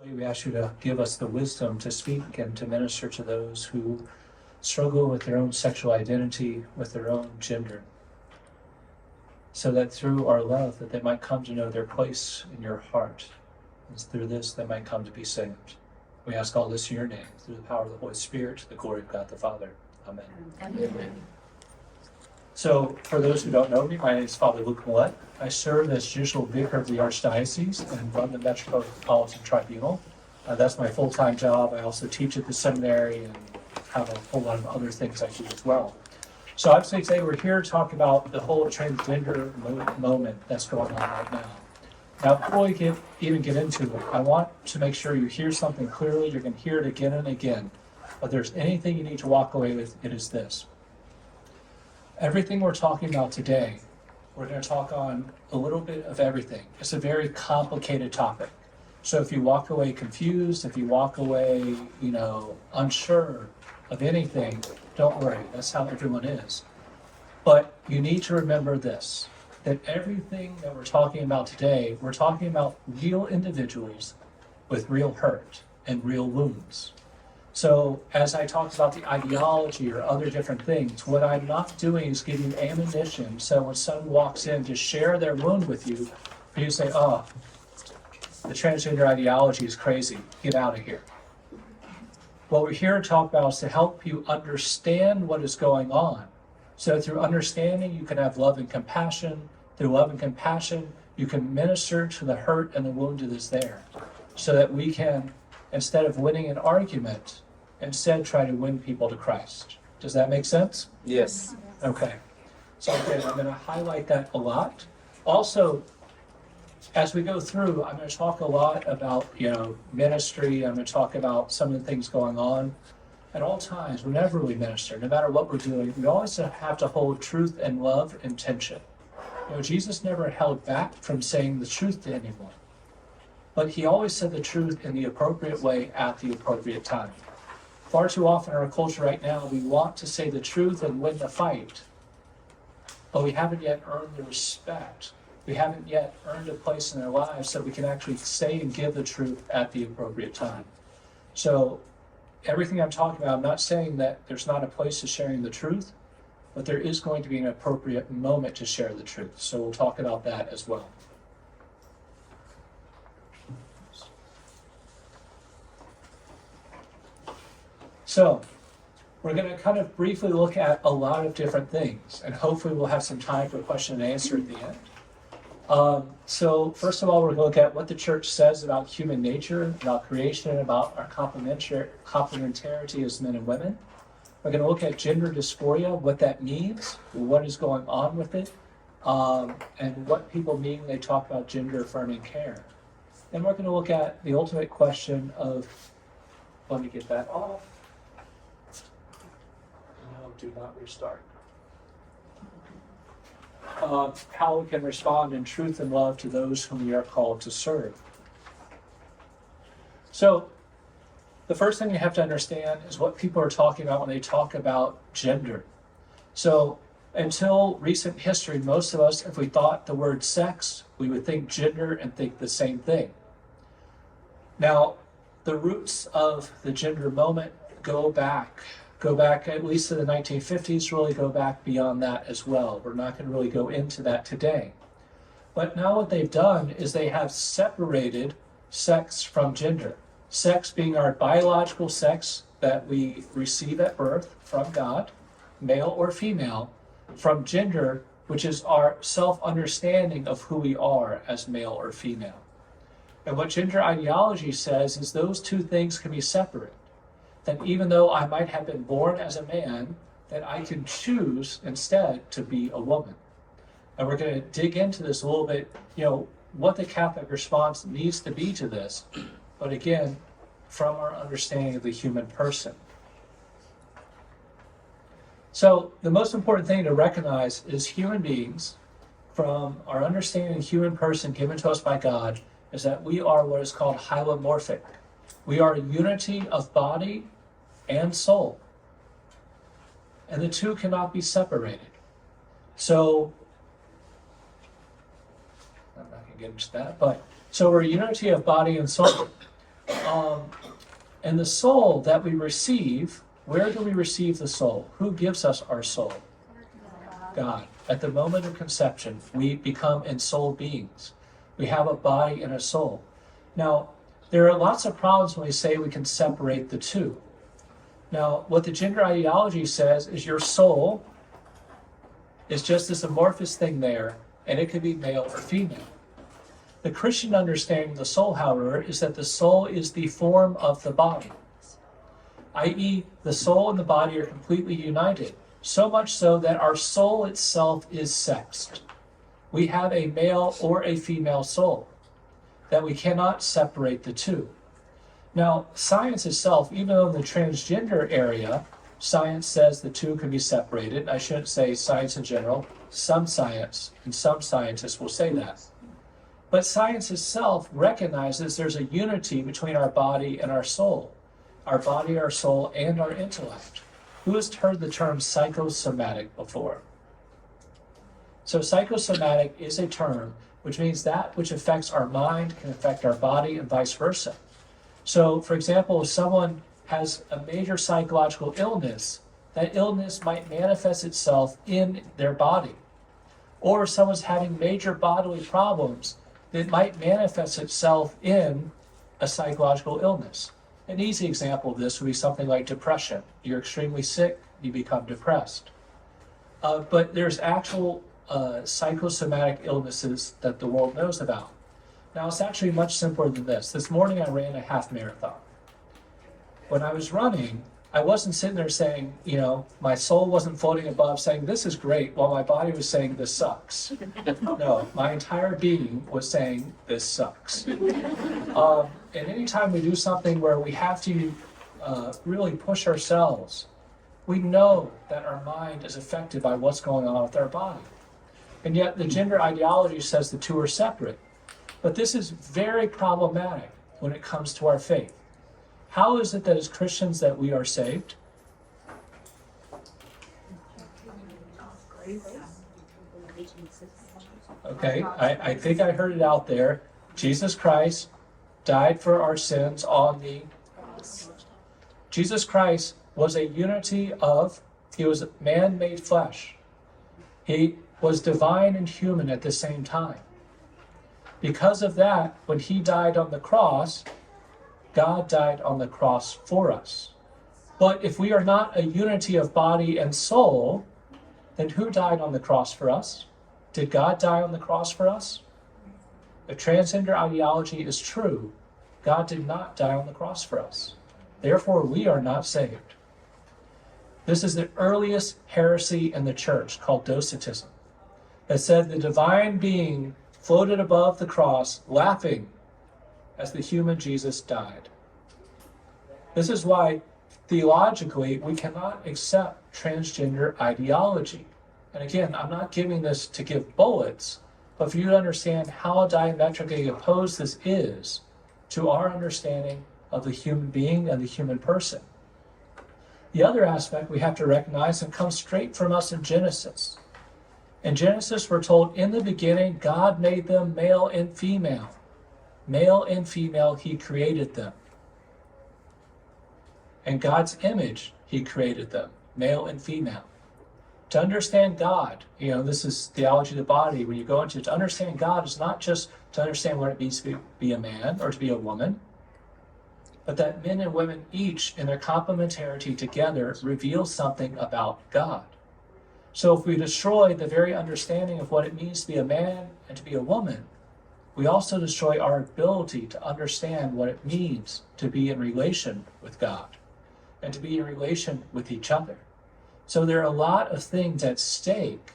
We ask you to give us the wisdom to speak and to minister to those who struggle with their own sexual identity, with their own gender, so that through our love that they might come to know their place in your heart. And through this they might come to be saved. We ask all this in your name, through the power of the Holy Spirit, to the glory of God the Father. Amen. Amen. So, for those who don't know me, my name is Father Luke Millette. I serve as Judicial Vicar of the Archdiocese and run the Metropolitan Tribunal. That's my full-time job. I also teach at the seminary and have a whole lot of other things I do as well. So obviously today we're here to talk about the whole transgender moment that's going on right now. Now, before we even get into it, I want to make sure you hear something clearly. You're going to hear it again and again. But if there's anything you need to walk away with, it is this. Everything we're talking about today, we're going to talk on a little bit of everything. It's a very complicated topic. So if you walk away confused, if you walk away, unsure of anything, don't worry. That's how everyone is. But you need to remember this, that everything that we're talking about today, we're talking about real individuals with real hurt and real wounds. So as I talked about the ideology or other different things, what I'm not doing is giving ammunition so when someone walks in to share their wound with you, for you to say, oh, the transgender ideology is crazy, get out of here. What we're here to talk about is to help you understand what is going on. So through understanding, you can have love and compassion. Through love and compassion, you can minister to the hurt and the wound that is there. So that we can, instead of winning an argument, instead try to win people to Christ. Does that make sense? Yes. Okay. So again, I'm going to highlight that a lot. Also, as we go through, I'm going to talk a lot about, ministry. I'm going to talk about some of the things going on. At all times, whenever we minister, no matter what we're doing, we always have to hold truth and love in tension. Jesus never held back from saying the truth to anyone. But he always said the truth in the appropriate way at the appropriate time. Far too often in our culture right now, we want to say the truth and win the fight, but we haven't yet earned the respect. We haven't yet earned a place in their lives so we can actually say and give the truth at the appropriate time. So everything I'm talking about, I'm not saying that there's not a place to sharing the truth, but there is going to be an appropriate moment to share the truth. So we'll talk about that as well. So we're going to kind of briefly look at a lot of different things, and hopefully we'll have some time for question and answer at the end. So first of all, we're going to look at what the church says about human nature, about creation, about our complementarity as men and women. We're going to look at gender dysphoria, what that means, what is going on with it, and what people mean when they talk about gender-affirming care. Then we're going to look at the ultimate question of, let me get that off. No, do not restart. How we can respond in truth and love to those whom we are called to serve. So, the first thing you have to understand is what people are talking about when they talk about gender. So, until recent history, most of us, if we thought the word sex, we would think gender and think the same thing. Now, the roots of the gender moment go back at least to the 1950s, really go back beyond that as well. We're not going to really go into that today. But now what they've done is they have separated sex from gender. Sex being our biological sex that we receive at birth from God, male or female, from gender, which is our self-understanding of who we are as male or female. And what gender ideology says is those two things can be separate. That even though I might have been born as a man, that I can choose instead to be a woman. And we're going to dig into this a little bit, what the Catholic response needs to be to this, but again, from our understanding of the human person. So the most important thing to recognize is human beings, from our understanding of the human person given to us by God, is that we are what is called hylomorphic. We are a unity of body and soul. And the two cannot be separated. So, I'm not going to get into that, but so we're a unity of body and soul. And the soul that we receive, where do we receive the soul? Who gives us our soul? God. At the moment of conception, we become ensouled beings. We have a body and a soul. Now, there are lots of problems when we say we can separate the two. Now, what the gender ideology says is your soul is just this amorphous thing there, and it could be male or female. The Christian understanding of the soul, however, is that the soul is the form of the body, i.e., the soul and the body are completely united, so much so that our soul itself is sexed. We have a male or a female soul, that we cannot separate the two. Now, science itself, even though in the transgender area, science says the two can be separated. I shouldn't say science in general. Some science and some scientists will say that. But science itself recognizes there's a unity between our body and our soul. Our body, our soul, and our intellect. Who has heard the term psychosomatic before? So psychosomatic is a term which means that which affects our mind can affect our body and vice versa. So, for example, if someone has a major psychological illness, that illness might manifest itself in their body. Or if someone's having major bodily problems, it might manifest itself in a psychological illness. An easy example of this would be something like depression. You're extremely sick, you become depressed. But there's actual psychosomatic illnesses that the world knows about. Now, it's actually much simpler than this. This morning I ran a half marathon. When I was running, I wasn't sitting there saying, my soul wasn't floating above saying, this is great, while my body was saying, this sucks. No, my entire being was saying, this sucks. And anytime we do something where we have to really push ourselves, we know that our mind is affected by what's going on with our body. And yet the gender ideology says the two are separate. But this is very problematic when it comes to our faith. How is it that as Christians that we are saved? Okay, I think I heard it out there. Jesus Christ died for our sins on the cross. Jesus Christ was a unity of, he was man made flesh. He was divine and human at the same time. Because of that, when he died on the cross, God died on the cross for us. But if we are not a unity of body and soul, then who died on the cross for us? Did God die on the cross for us? If transgender ideology is true, God did not die on the cross for us. Therefore, we are not saved. This is the earliest heresy in the church called Docetism. That said the divine being floated above the cross, laughing as the human Jesus died. This is why, theologically, we cannot accept transgender ideology. And again, I'm not giving this to give bullets, but for you to understand how diametrically opposed this is to our understanding of the human being and the human person. The other aspect we have to recognize and comes straight from us in Genesis. In Genesis, we're told, in the beginning, God made them male and female. Male and female, he created them. In God's image, he created them, male and female. To understand God, this is theology of the body. When you go into it, to understand God is not just to understand what it means to be a man or to be a woman, but that men and women each, in their complementarity together, reveal something about God. So if we destroy the very understanding of what it means to be a man and to be a woman, we also destroy our ability to understand what it means to be in relation with God and to be in relation with each other. So there are a lot of things at stake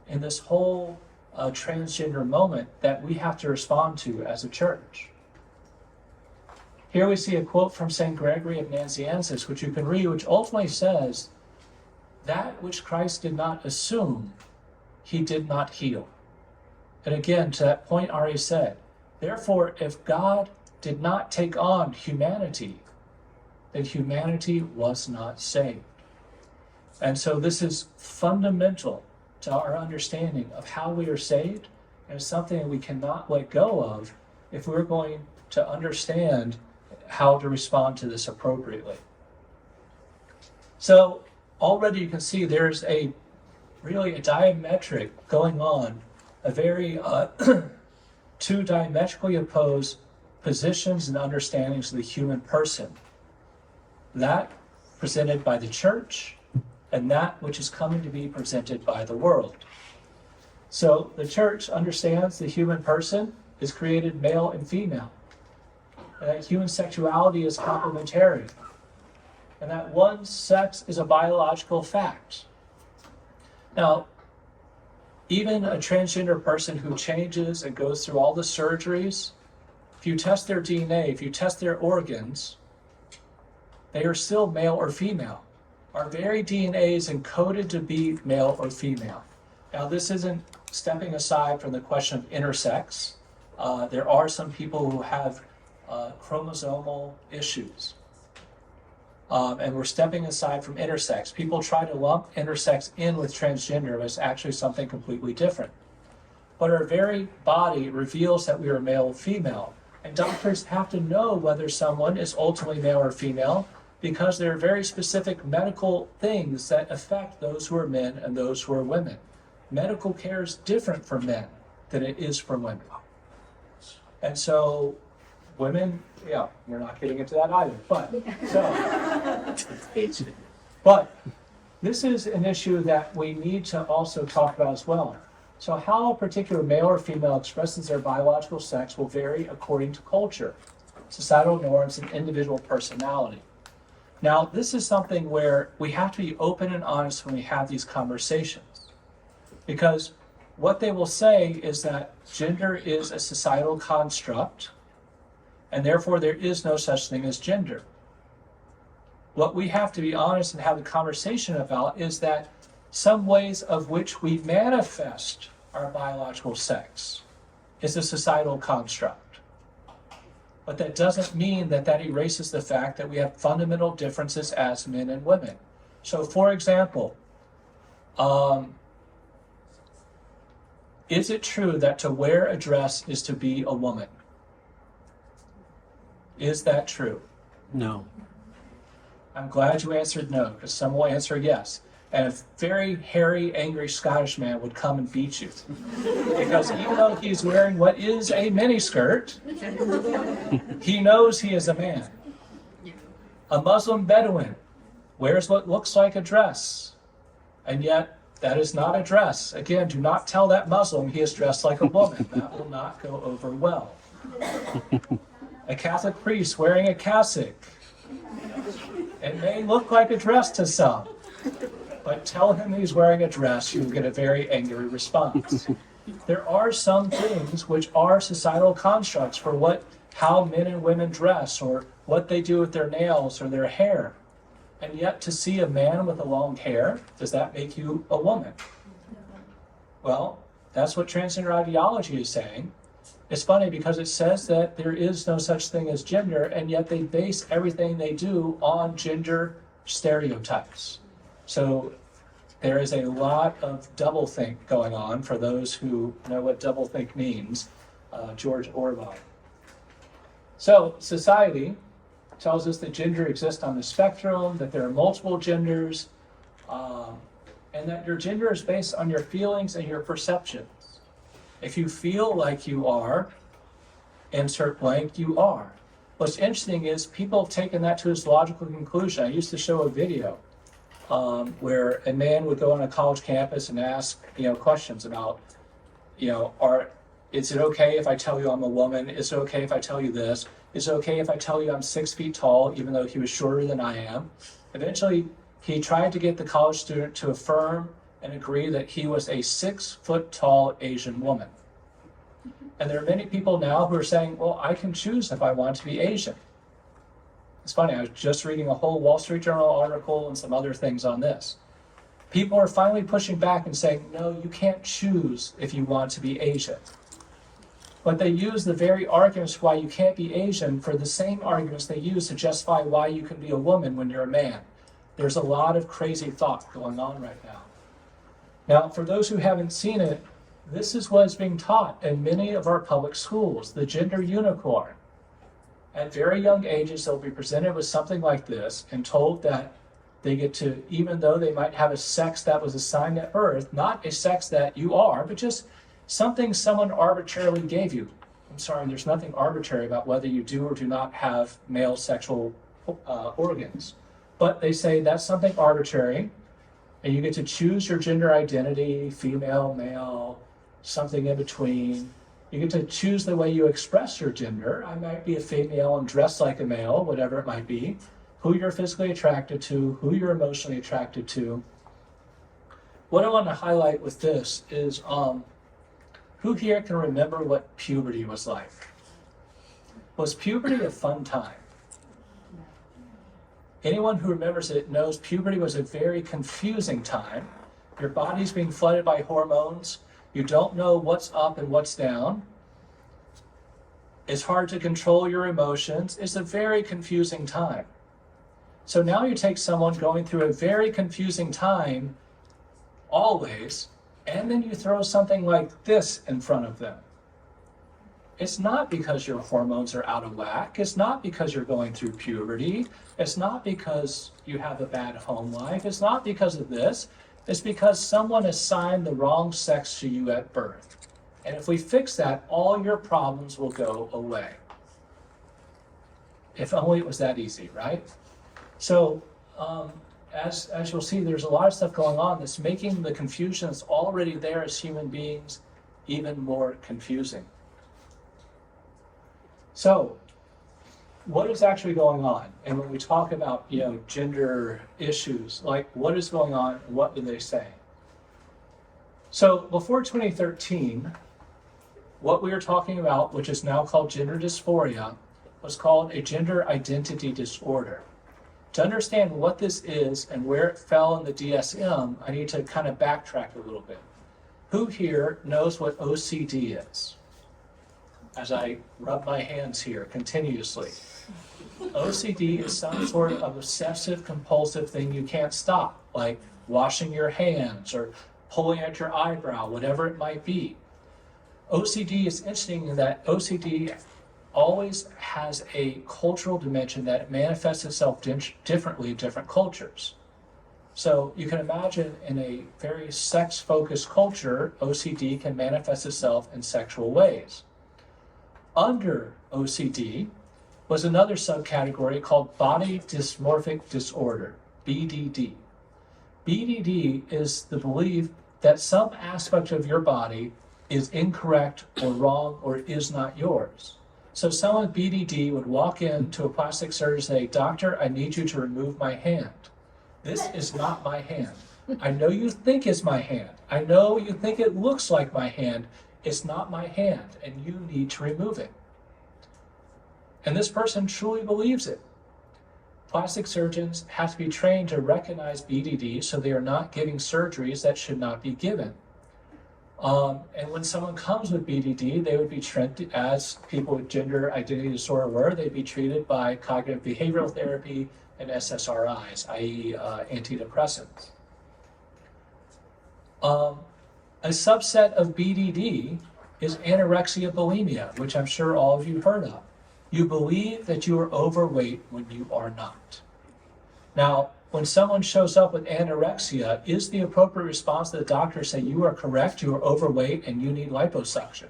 in this whole transgender moment that we have to respond to as a church. Here we see a quote from St. Gregory of Nazianzus, which you can read, which ultimately says, that which Christ did not assume, he did not heal. And again, to that point Ari said, therefore, if God did not take on humanity, then humanity was not saved. And so this is fundamental to our understanding of how we are saved, and it's something we cannot let go of if we're going to understand how to respond to this appropriately. So already you can see there's really a diametric going on, a very two diametrically opposed positions and understandings of the human person. That presented by the church and that which is coming to be presented by the world. So the church understands the human person is created male and female, and that human sexuality is complementary, and that one sex is a biological fact. Now, even a transgender person who changes and goes through all the surgeries, if you test their DNA, if you test their organs, they are still male or female. Our very DNA is encoded to be male or female. Now, this isn't stepping aside from the question of intersex. There are some people who have chromosomal issues. And we're stepping aside from intersex. People try to lump intersex in with transgender, but it's actually something completely different. But our very body reveals that we are male or female. And doctors have to know whether someone is ultimately male or female because there are very specific medical things that affect those who are men and those who are women. Medical care is different for men than it is for women. And so women, yeah, we're not getting into that either. But this is an issue that we need to also talk about as well. So how a particular male or female expresses their biological sex will vary according to culture, societal norms, and individual personality. Now, this is something where we have to be open and honest when we have these conversations, because what they will say is that gender is a societal construct, and therefore there is no such thing as gender. What we have to be honest and have a conversation about is that some ways of which we manifest our biological sex is a societal construct. But that doesn't mean that that erases the fact that we have fundamental differences as men and women. So for example, is it true that to wear a dress is to be a woman? Is that true? No. I'm glad you answered no, because some will answer yes. And a very hairy, angry Scottish man would come and beat you. Because even though he's wearing what is a miniskirt, he knows he is a man. A Muslim Bedouin wears what looks like a dress, and yet that is not a dress. Again, do not tell that Muslim he is dressed like a woman. That will not go over well. A Catholic priest wearing a cassock. It may look like a dress to some, but tell him he's wearing a dress, you'll get a very angry response. There are some things which are societal constructs for how men and women dress, or what they do with their nails or their hair. And yet to see a man with a long hair, does that make you a woman? Well, that's what transgender ideology is saying. It's funny because it says that there is no such thing as gender, and yet they base everything they do on gender stereotypes. So there is a lot of doublethink going on for those who know what doublethink means, George Orwell. So society tells us that gender exists on the spectrum, that there are multiple genders, and that your gender is based on your feelings and your perceptions. If you feel like you are, insert blank, you are. What's interesting is people have taken that to its logical conclusion. I used to show a video where a man would go on a college campus and ask, questions about, is it okay if I tell you I'm a woman? Is it okay if I tell you this? Is it okay if I tell you I'm 6 feet tall, even though he was shorter than I am? Eventually, he tried to get the college student to affirm and agree that he was a 6 foot tall Asian woman. And there are many people now who are saying, well, I can choose if I want to be Asian. It's funny, I was just reading a whole Wall Street Journal article and some other things on this. People are finally pushing back and saying, no, you can't choose if you want to be Asian. But they use the very arguments why you can't be Asian for the same arguments they use to justify why you can be a woman when you're a man. There's a lot of crazy thought going on right now. Now, for those who haven't seen it, this is what is being taught in many of our public schools, the gender unicorn. At very young ages, they'll be presented with something like this and told that they get to, even though they might have a sex that was assigned at birth, not a sex that you are, but just something someone arbitrarily gave you. I'm sorry, there's nothing arbitrary about whether you do or do not have male sexual organs. But they say that's something arbitrary, and you get to choose your gender identity, female, male, something in between. You get to choose the way you express your gender. I might be a female and dress like a male, whatever it might be. Who you're physically attracted to, who you're emotionally attracted to. What I want to highlight with this is, who here can remember what puberty was like? Was puberty a fun time? Anyone who remembers it knows puberty was a very confusing time. Your body's being flooded by hormones. You don't know what's up and what's down. It's hard to control your emotions. It's a very confusing time. So now you take someone going through a very confusing time, always, and then you throw something like this in front of them. It's not because your hormones are out of whack. It's not because you're going through puberty. It's not because you have a bad home life. It's not because of this. It's because someone assigned the wrong sex to you at birth. And if we fix that, all your problems will go away. If only it was that easy, right? So, as you'll see, there's a lot of stuff going on that's making the confusion that's already there as human beings even more confusing. So, what is actually going on? And when we talk about, gender issues, like what is going on, what do they say? So before 2013, what we were talking about, which is now called gender dysphoria, was called a gender identity disorder. To understand what this is and where it fell in the DSM, I need to kind of backtrack a little bit. Who here knows what OCD is? As I rub my hands here continuously. OCD is some sort of obsessive compulsive thing you can't stop, like washing your hands or pulling at your eyebrow, whatever it might be. OCD is interesting in that OCD always has a cultural dimension that manifests itself differently in different cultures. So you can imagine in a very sex-focused culture, OCD can manifest itself in sexual ways. Under OCD was another subcategory called body dysmorphic disorder, BDD. BDD is the belief that some aspect of your body is incorrect or wrong or is not yours. So someone with BDD would walk into a plastic surgeon and say, "Doctor, I need you to remove my hand. This is not my hand. I know you think it's my hand. I know you think it looks like my hand. It's not my hand, and you need to remove it." And this person truly believes it. Plastic surgeons have to be trained to recognize BDD so they are not giving surgeries that should not be given. And when someone comes with BDD, they would be treated as people with gender identity disorder were. They'd be treated by cognitive behavioral therapy and SSRIs, i.e. Antidepressants. A subset of BDD is anorexia bulimia, which I'm sure all of you heard of. You believe that you are overweight when you are not. Now, when someone shows up with anorexia, is the appropriate response to the doctor say, "You are correct, you are overweight, and you need liposuction"?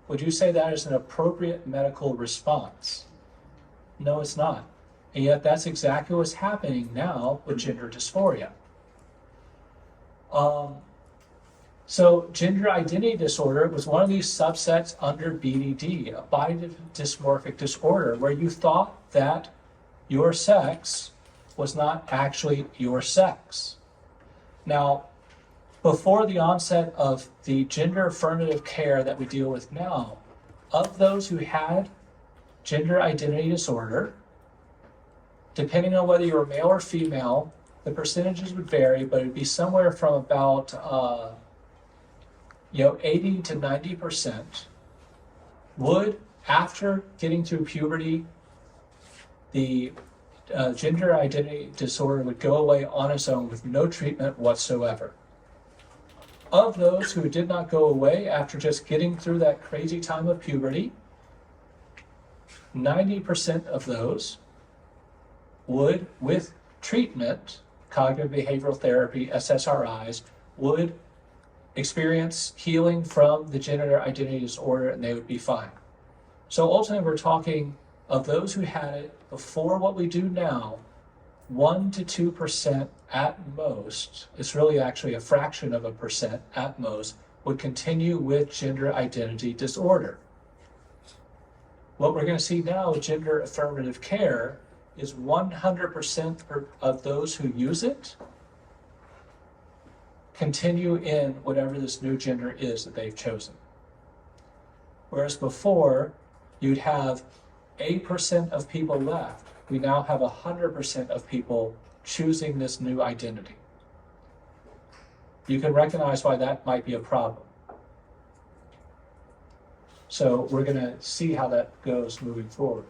Would you say that is an appropriate medical response? No, it's not. And yet that's exactly what's happening now with gender dysphoria. So gender identity disorder was one of these subsets under BDD, a body dysmorphic disorder, where you thought that your sex was not actually your sex. Now, before the onset of the gender affirmative care that we deal with now, of those who had gender identity disorder, depending on whether you were male or female, the percentages would vary, but it would be somewhere from about 80 to 90% would, after getting through puberty, the gender identity disorder would go away on its own with no treatment whatsoever. Of those who did not go away after just getting through that crazy time of puberty, 90% of those would, with treatment, cognitive behavioral therapy, SSRIs, would experience healing from the gender identity disorder and they would be fine. So ultimately, we're talking of those who had it before what we do now, 1 to 2% at most, it's really actually a fraction of a percent at most, would continue with gender identity disorder. What we're going to see now with gender affirmative care is 100% of those who use it continue in whatever this new gender is that they've chosen. Whereas before, you'd have 8% of people left. We now have 100% of people choosing this new identity. You can recognize why that might be a problem. So we're going to see how that goes moving forward.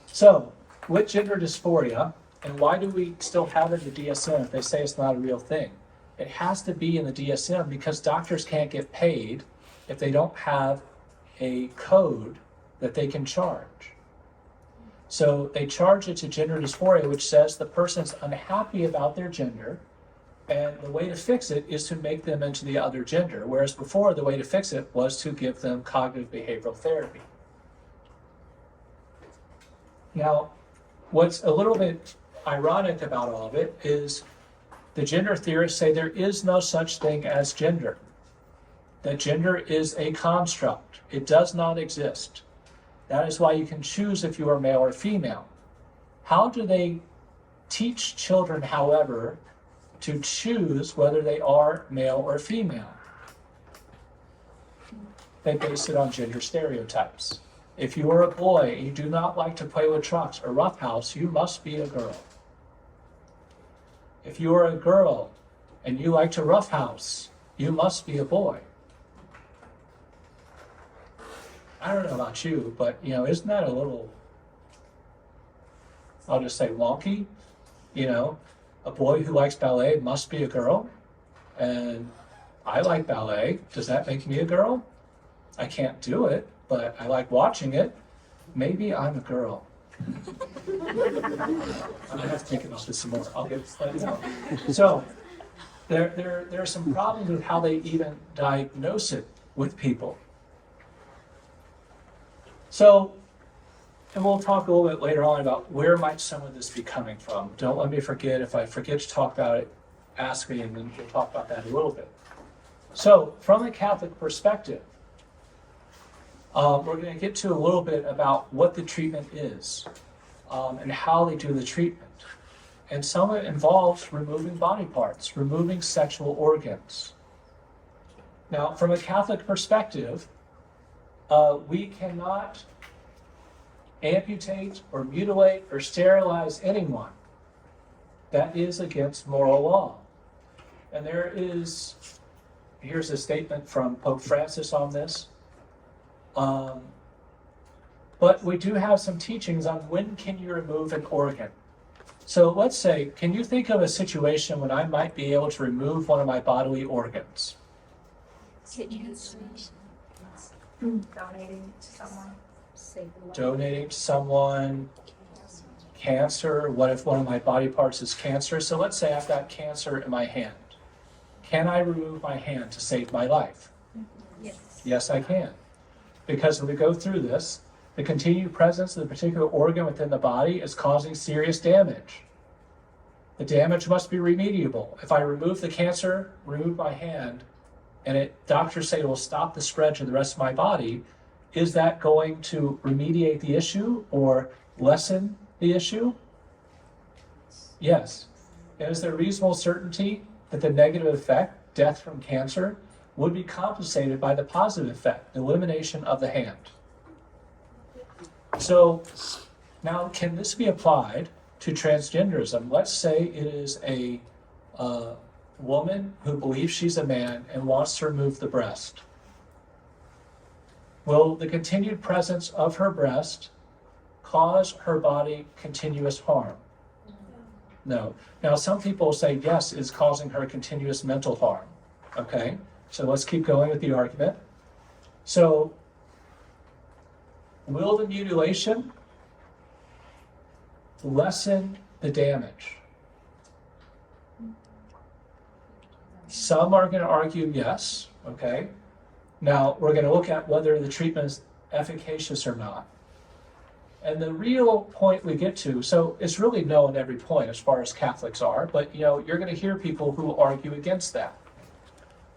So, with gender dysphoria, and why do we still have it in the DSM if they say it's not a real thing? It has to be in the DSM because doctors can't get paid if they don't have a code that they can charge. So they charge it to gender dysphoria, which says the person's unhappy about their gender, and the way to fix it is to make them into the other gender, whereas before the way to fix it was to give them cognitive behavioral therapy. Now, what's a little bit ironic about all of it is the gender theorists say there is no such thing as gender. That gender is a construct. It does not exist. That is why you can choose if you are male or female. How do they teach children, however, to choose whether they are male or female? They base it on gender stereotypes. If you are a boy and you do not like to play with trucks or roughhouse, you must be a girl. If you are a girl and you like to roughhouse, you must be a boy. I don't know about you, but isn't that a little, I'll just say wonky? A boy who likes ballet must be a girl, and I like ballet. Does that make me a girl? I can't do it, but I like watching it. Maybe I'm a girl. I have to think about this some more. I'll let you know. So there are some problems with how they even diagnose it with people. So, and we'll talk a little bit later on about where might some of this be coming from. Don't let me forget. If I forget to talk about it, ask me, and then we'll talk about that a little bit. So, from a Catholic perspective, we're going to get to a little bit about what the treatment is and how they do the treatment. And some of it involves removing body parts, removing sexual organs. Now, from a Catholic perspective, we cannot amputate or mutilate or sterilize anyone. That is against moral law. And here's a statement from Pope Francis on this. But we do have some teachings on when can you remove an organ. So let's say, can you think of a situation when I might be able to remove one of my bodily organs? Donating to someone. Donating to someone. Cancer. What if one of my body parts is cancer? So let's say I've got cancer in my hand. Can I remove my hand to save my life? Yes. Yes, I can. Because when we go through this, the continued presence of the particular organ within the body is causing serious damage. The damage must be remediable. If I remove the cancer, remove my hand, and doctors say it will stop the spread to the rest of my body, is that going to remediate the issue or lessen the issue? Yes. And is there reasonable certainty that the negative effect, death from cancer, would be compensated by the positive effect, the elimination of the hand? So now, can this be applied to transgenderism? Let's say it is a woman who believes she's a man and wants to remove the breast. Will the continued presence of her breast cause her body continuous harm? No. Now, some people say, yes, it's causing her continuous mental harm. Okay, so let's keep going with the argument. So Will the mutilation lessen the damage? Some are going to argue yes, okay? Now, we're going to look at whether the treatment is efficacious or not. And the real point we get to, so it's really no in every point as far as Catholics are, but you're going to hear people who argue against that.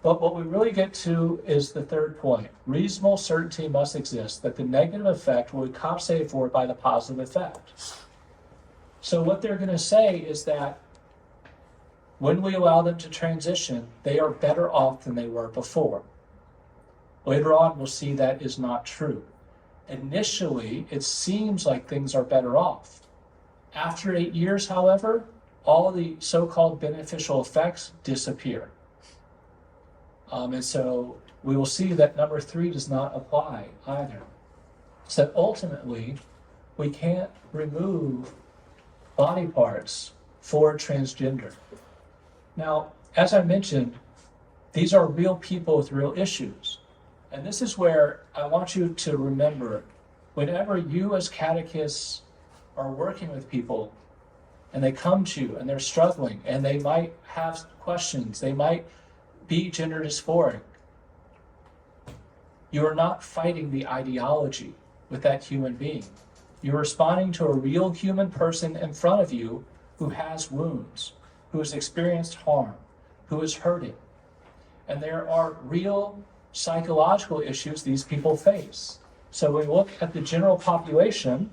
But what we really get to is the third point. Reasonable certainty must exist that the negative effect will be compensated for by the positive effect. So what they're going to say is that when we allow them to transition, they are better off than they were before. Later on, we'll see that is not true. Initially, it seems like things are better off. After 8 years, however, all of the so-called beneficial effects disappear. And so we will see that number 3 does not apply either. So ultimately, we can't remove body parts for transgender. Now, as I mentioned, these are real people with real issues. And this is where I want you to remember, whenever you as catechists are working with people and they come to you and they're struggling and they might have questions, they might be gender dysphoric, you are not fighting the ideology with that human being. You're responding to a real human person in front of you who has wounds, who has experienced harm, who is hurting. And there are real psychological issues these people face. So when we look at the general population,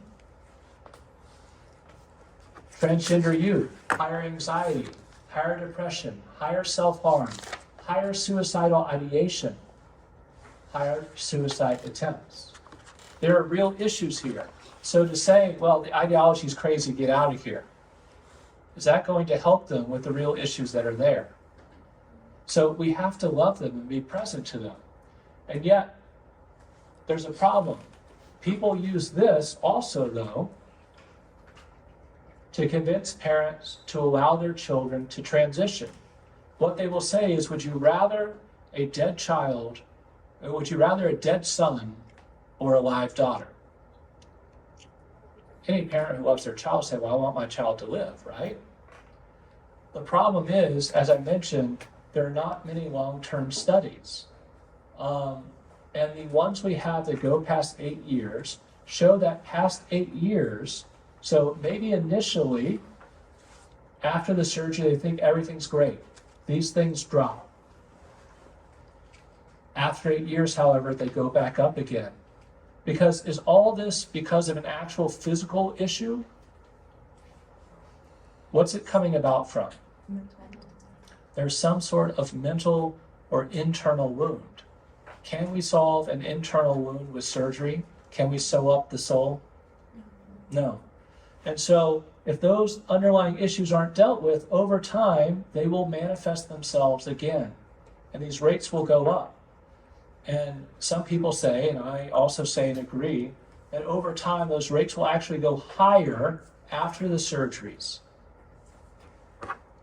transgender youth, higher anxiety, higher depression, higher self-harm, higher suicidal ideation, higher suicide attempts. There are real issues here. So to say, well, the ideology is crazy, get out of here, is that going to help them with the real issues that are there? So we have to love them and be present to them. And yet, there's a problem. People use this also, though, to convince parents to allow their children to transition. What they will say is, would you rather a dead child, or would you rather a dead son or a live daughter? Any parent who loves their child will say, well, I want my child to live, right? The problem is, as I mentioned, there are not many long-term studies. And the ones we have that go past 8 years show that past 8 years, so maybe initially, after the surgery, they think everything's great. These things drop. After 8 years, however, they go back up again. Because is all this because of an actual physical issue? What's it coming about from? There's some sort of mental or internal wound. Can we solve an internal wound with surgery? Can we sew up the soul? No. And so if those underlying issues aren't dealt with, over time, they will manifest themselves again. And these rates will go up. And some people say, and I also say and agree, that over time those rates will actually go higher after the surgeries.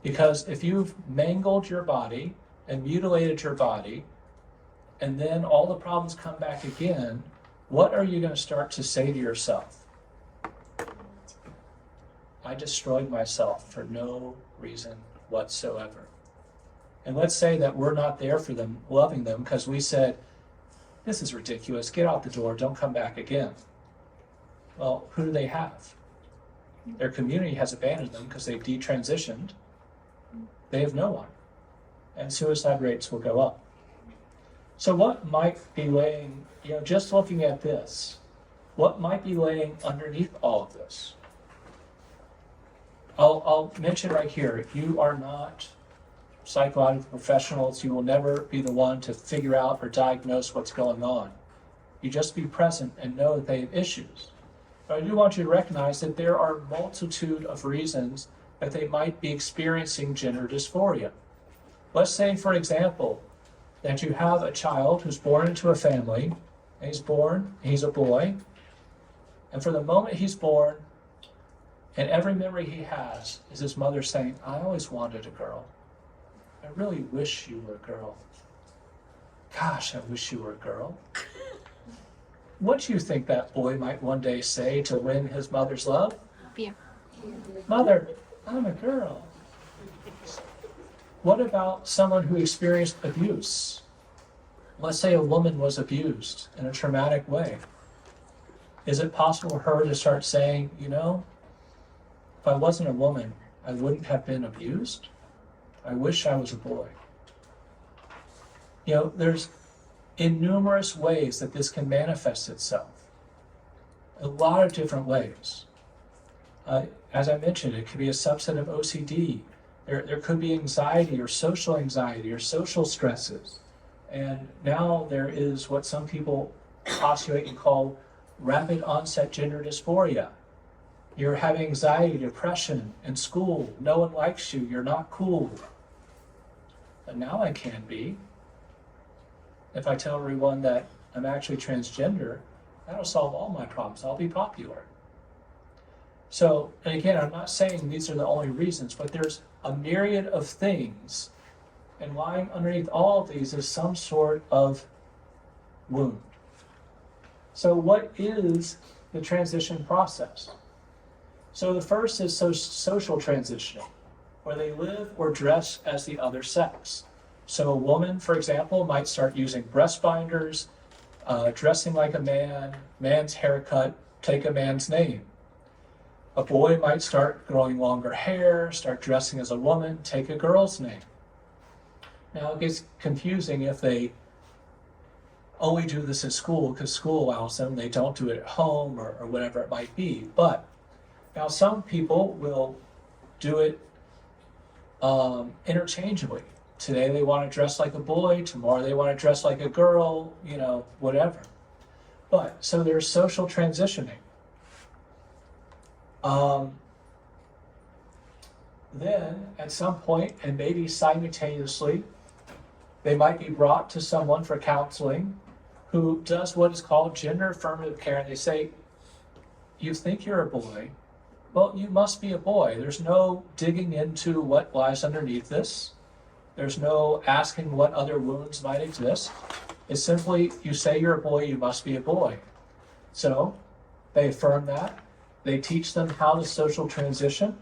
Because if you've mangled your body and mutilated your body, and then all the problems come back again, what are you going to start to say to yourself? I destroyed myself for no reason whatsoever. And let's say that we're not there for them, loving them, because we said, this is ridiculous, get out the door, don't come back again. Well, who do they have? Their community has abandoned them because they've detransitioned. They have no one. And suicide rates will go up. So what might be laying, just looking at this, what might be laying underneath all of this? I'll mention right here, you are not psychological professionals. You will never be the one to figure out or diagnose what's going on. You just be present and know that they have issues. But I do want you to recognize that there are a multitude of reasons that they might be experiencing gender dysphoria. Let's say, for example, that you have a child who's born into a family, and he's a boy, and for the moment he's born, and every memory he has is his mother saying, I always wanted a girl. I really wish you were a girl. Gosh, I wish you were a girl. What do you think that boy might one day say to win his mother's love? Fear. Mother, I'm a girl. What about someone who experienced abuse? Let's say a woman was abused in a traumatic way. Is it possible for her to start saying, you know, if I wasn't a woman, I wouldn't have been abused? I wish I was a boy. You know, there's in numerous ways that this can manifest itself. A lot of different ways. As I mentioned, it could be a subset of OCD. There could be anxiety or social stresses. And now there is what some people postulate and call rapid onset gender dysphoria. You're having anxiety, depression in school. No one likes you. You're not cool. But now I can be. If I tell everyone that I'm actually transgender, that'll solve all my problems. I'll be popular. So, and again, I'm not saying these are the only reasons, but there's a myriad of things, and lying underneath all of these is some sort of wound. So what is the transition process? So the first is social transitioning, where they live or dress as the other sex. So a woman, for example, might start using breast binders, dressing like a man, man's haircut, take a man's name. A boy might start growing longer hair, start dressing as a woman, take a girl's name. Now it gets confusing if they only do this at school because school allows them, they don't do it at home or whatever it might be. But now some people will do it interchangeably. Today they want to dress like a boy, tomorrow they want to dress like a girl, you know, whatever. But so there's social transitioning. Then at some point, and maybe simultaneously, they might be brought to someone for counseling who does what is called gender affirmative care. And they say, you think you're a boy, well, you must be a boy. There's no digging into what lies underneath this. There's no asking what other wounds might exist. It's simply, you say you're a boy, you must be a boy. So they affirm that. They teach them how to social transition.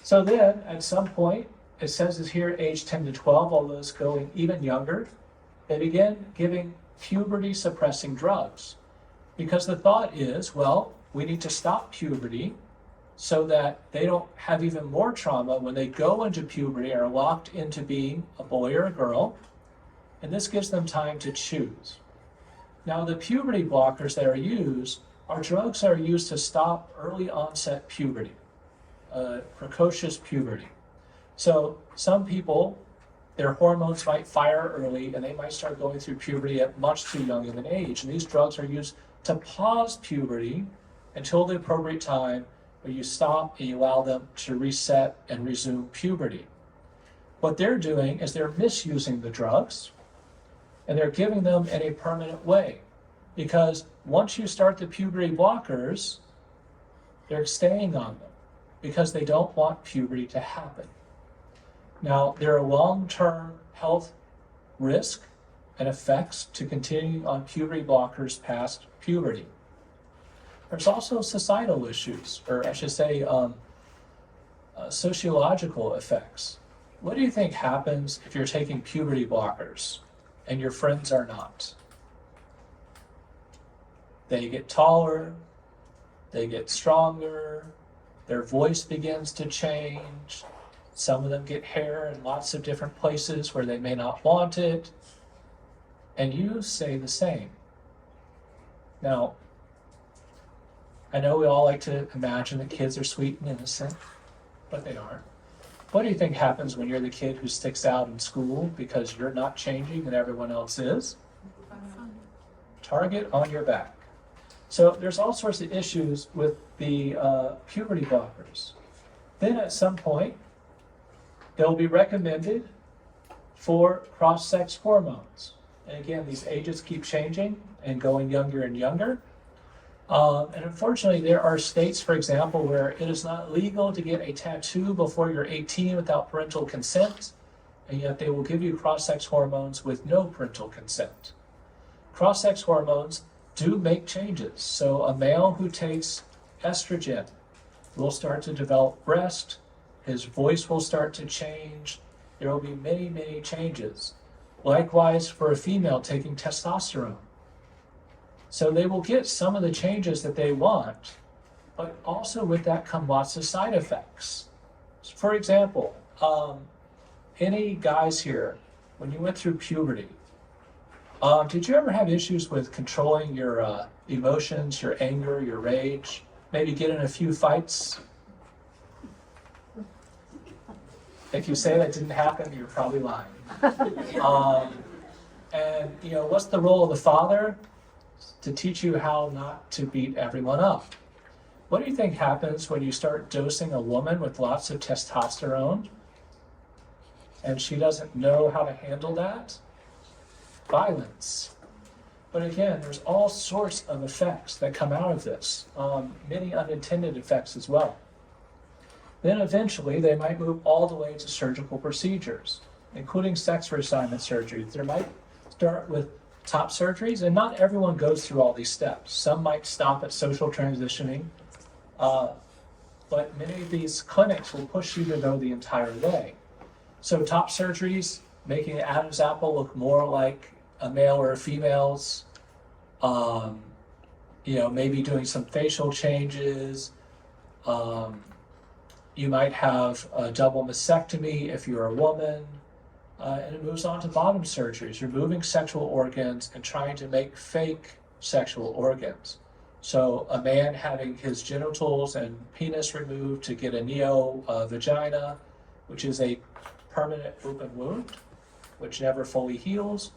So then, at some point, it says it's here age 10 to 12, although it's going even younger, they begin giving puberty suppressing drugs. Because the thought is, well, we need to stop puberty so that they don't have even more trauma when they go into puberty or are locked into being a boy or a girl. And this gives them time to choose. Now, the puberty blockers that are used are drugs that are used to stop early onset puberty, precocious puberty. So some people, their hormones might fire early and they might start going through puberty at much too young of an age. And these drugs are used to pause puberty until the appropriate time where you stop and you allow them to reset and resume puberty. What they're doing is they're misusing the drugs and they're giving them in a permanent way. Because once you start the puberty blockers, they're staying on them because they don't want puberty to happen. Now, there are long-term health risk and effects to continuing on puberty blockers past puberty. There's also societal issues, or I should say sociological effects. What do you think happens if you're taking puberty blockers and your friends are not? They get taller, they get stronger, their voice begins to change. Some of them get hair in lots of different places where they may not want it. And you say the same. Now, I know we all like to imagine that kids are sweet and innocent, but they aren't. What do you think happens when you're the kid who sticks out in school because you're not changing and everyone else is? Target on your back. So there's all sorts of issues with the puberty blockers. Then at some point, they'll be recommended for cross-sex hormones. And again, these ages keep changing and going younger and younger. And unfortunately, there are states, for example, where it is not legal to get a tattoo before you're 18 without parental consent, and yet they will give you cross-sex hormones with no parental consent. Cross-sex hormones do make changes. So a male who takes estrogen will start to develop breast, his voice will start to change, there will be many, many changes. Likewise for a female taking testosterone. So they will get some of the changes that they want, but also with that come lots of side effects. For example, any guys here, when you went through puberty, did you ever have issues with controlling your emotions, your anger, your rage? Maybe get in a few fights? If you say that didn't happen, you're probably lying. And what's the role of the father? To teach you how not to beat everyone up. What do you think happens when you start dosing a woman with lots of testosterone and she doesn't know how to handle that? Violence. But again, there's all sorts of effects that come out of this, many unintended effects as well. Then eventually they might move all the way to surgical procedures, including sex reassignment surgery. They might start with top surgeries, and not everyone goes through all these steps. Some might stop at social transitioning, but many of these clinics will push you to go the entire way. So top surgeries, making an Adam's apple look more like a male or a female's, maybe doing some facial changes. You might have a double mastectomy if you're a woman. And it moves on to bottom surgeries, removing sexual organs and trying to make fake sexual organs. So a man having his genitals and penis removed to get a neo-vagina, which is a permanent open wound, which never fully heals.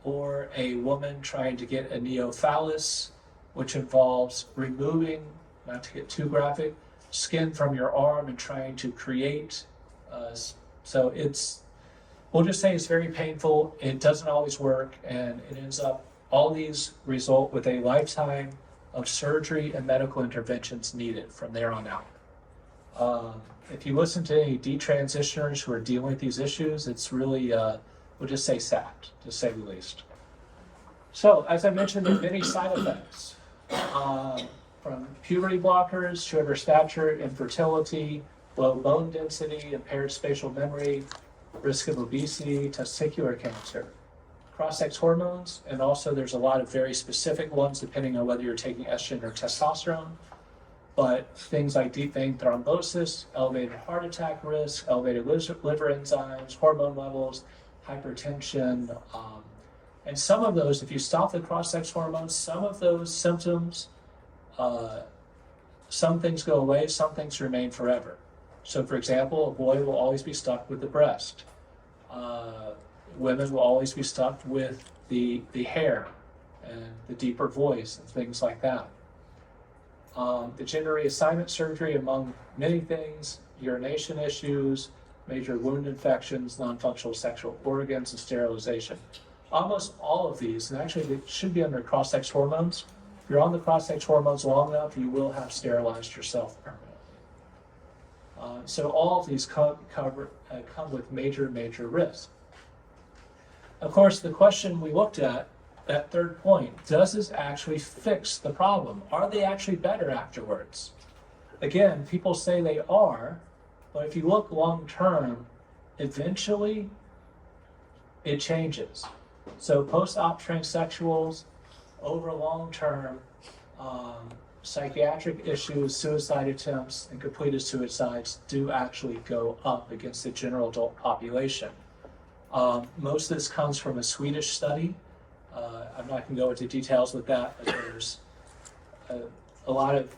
Or a woman trying to get a neo-phallus, which involves removing, not to get too graphic, skin from your arm and trying to create so we'll just say it's very painful, it doesn't always work, and it ends up, all these result with a lifetime of surgery and medical interventions needed from there on out. If you listen to any detransitioners who are dealing with these issues, it's really, we'll just say sad, to say the least. So, as I mentioned, there are many side effects, from puberty blockers, shorter stature, infertility, low bone density, impaired spatial memory, risk of obesity, testicular cancer, cross-sex hormones, and also there's a lot of very specific ones depending on whether you're taking estrogen or testosterone, but things like deep vein thrombosis, elevated heart attack risk, elevated liver enzymes, hormone levels, hypertension, and some of those, if you stop the cross-sex hormones, some of those symptoms, some things go away, some things remain forever. So for example, a boy will always be stuck with the breast. Women will always be stuck with the hair and the deeper voice and things like that. The gender reassignment surgery, among many things, urination issues, major wound infections, non-functional sexual organs, and sterilization. Almost all of these, and actually they should be under cross-sex hormones. If you're on the cross-sex hormones long enough, you will have sterilized yourself permanently. So all of these come with major, major risks. Of course, the question we looked at, that third point, does this actually fix the problem? Are they actually better afterwards? Again, people say they are, but if you look long term, eventually it changes. So post-op transsexuals, over long term, psychiatric issues, suicide attempts, and completed suicides do actually go up against the general adult population. Most of this comes from a Swedish study. I'm not going to go into details with that, but there's a lot of,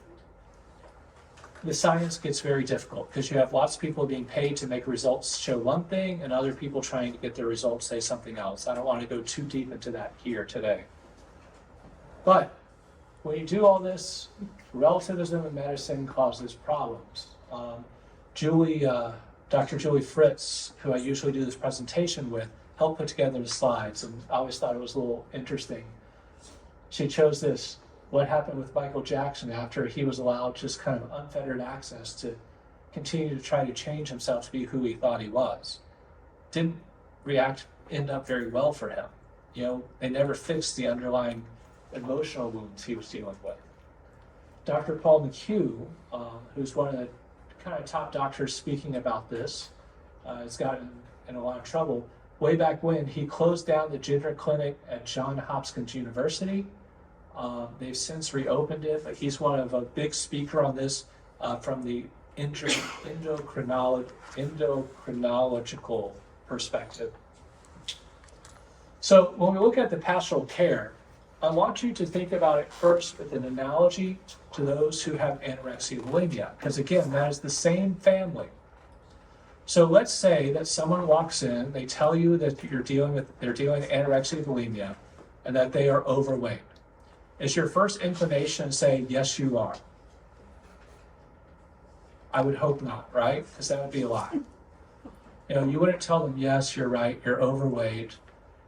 the science gets very difficult because you have lots of people being paid to make results show one thing and other people trying to get their results say something else. I don't want to go too deep into that here today. But when you do all this, relativism in medicine causes problems. Dr. Julie Fritz, who I usually do this presentation with, helped put together the slides, and I always thought it was a little interesting. She chose this, what happened with Michael Jackson after he was allowed just kind of unfettered access to continue to try to change himself to be who he thought he was. Didn't end up very well for him. They never fixed the underlying emotional wounds he was dealing with. Dr. Paul McHugh, who's one of the kind of top doctors speaking about this, has gotten in a lot of trouble. Way back when, he closed down the gender clinic at Johns Hopkins University. They've since reopened it, but he's one of a big speaker on this from the endocrinological perspective. So when we look at the pastoral care, I want you to think about it first with an analogy to those who have anorexia bulimia, because again, that is the same family. So let's say that someone walks in, they tell you that they're dealing with anorexia bulimia and that they are overweight. Is your first inclination to say, yes, you are? I would hope not, right? Because that would be a lie. You wouldn't tell them, yes, you're right, you're overweight.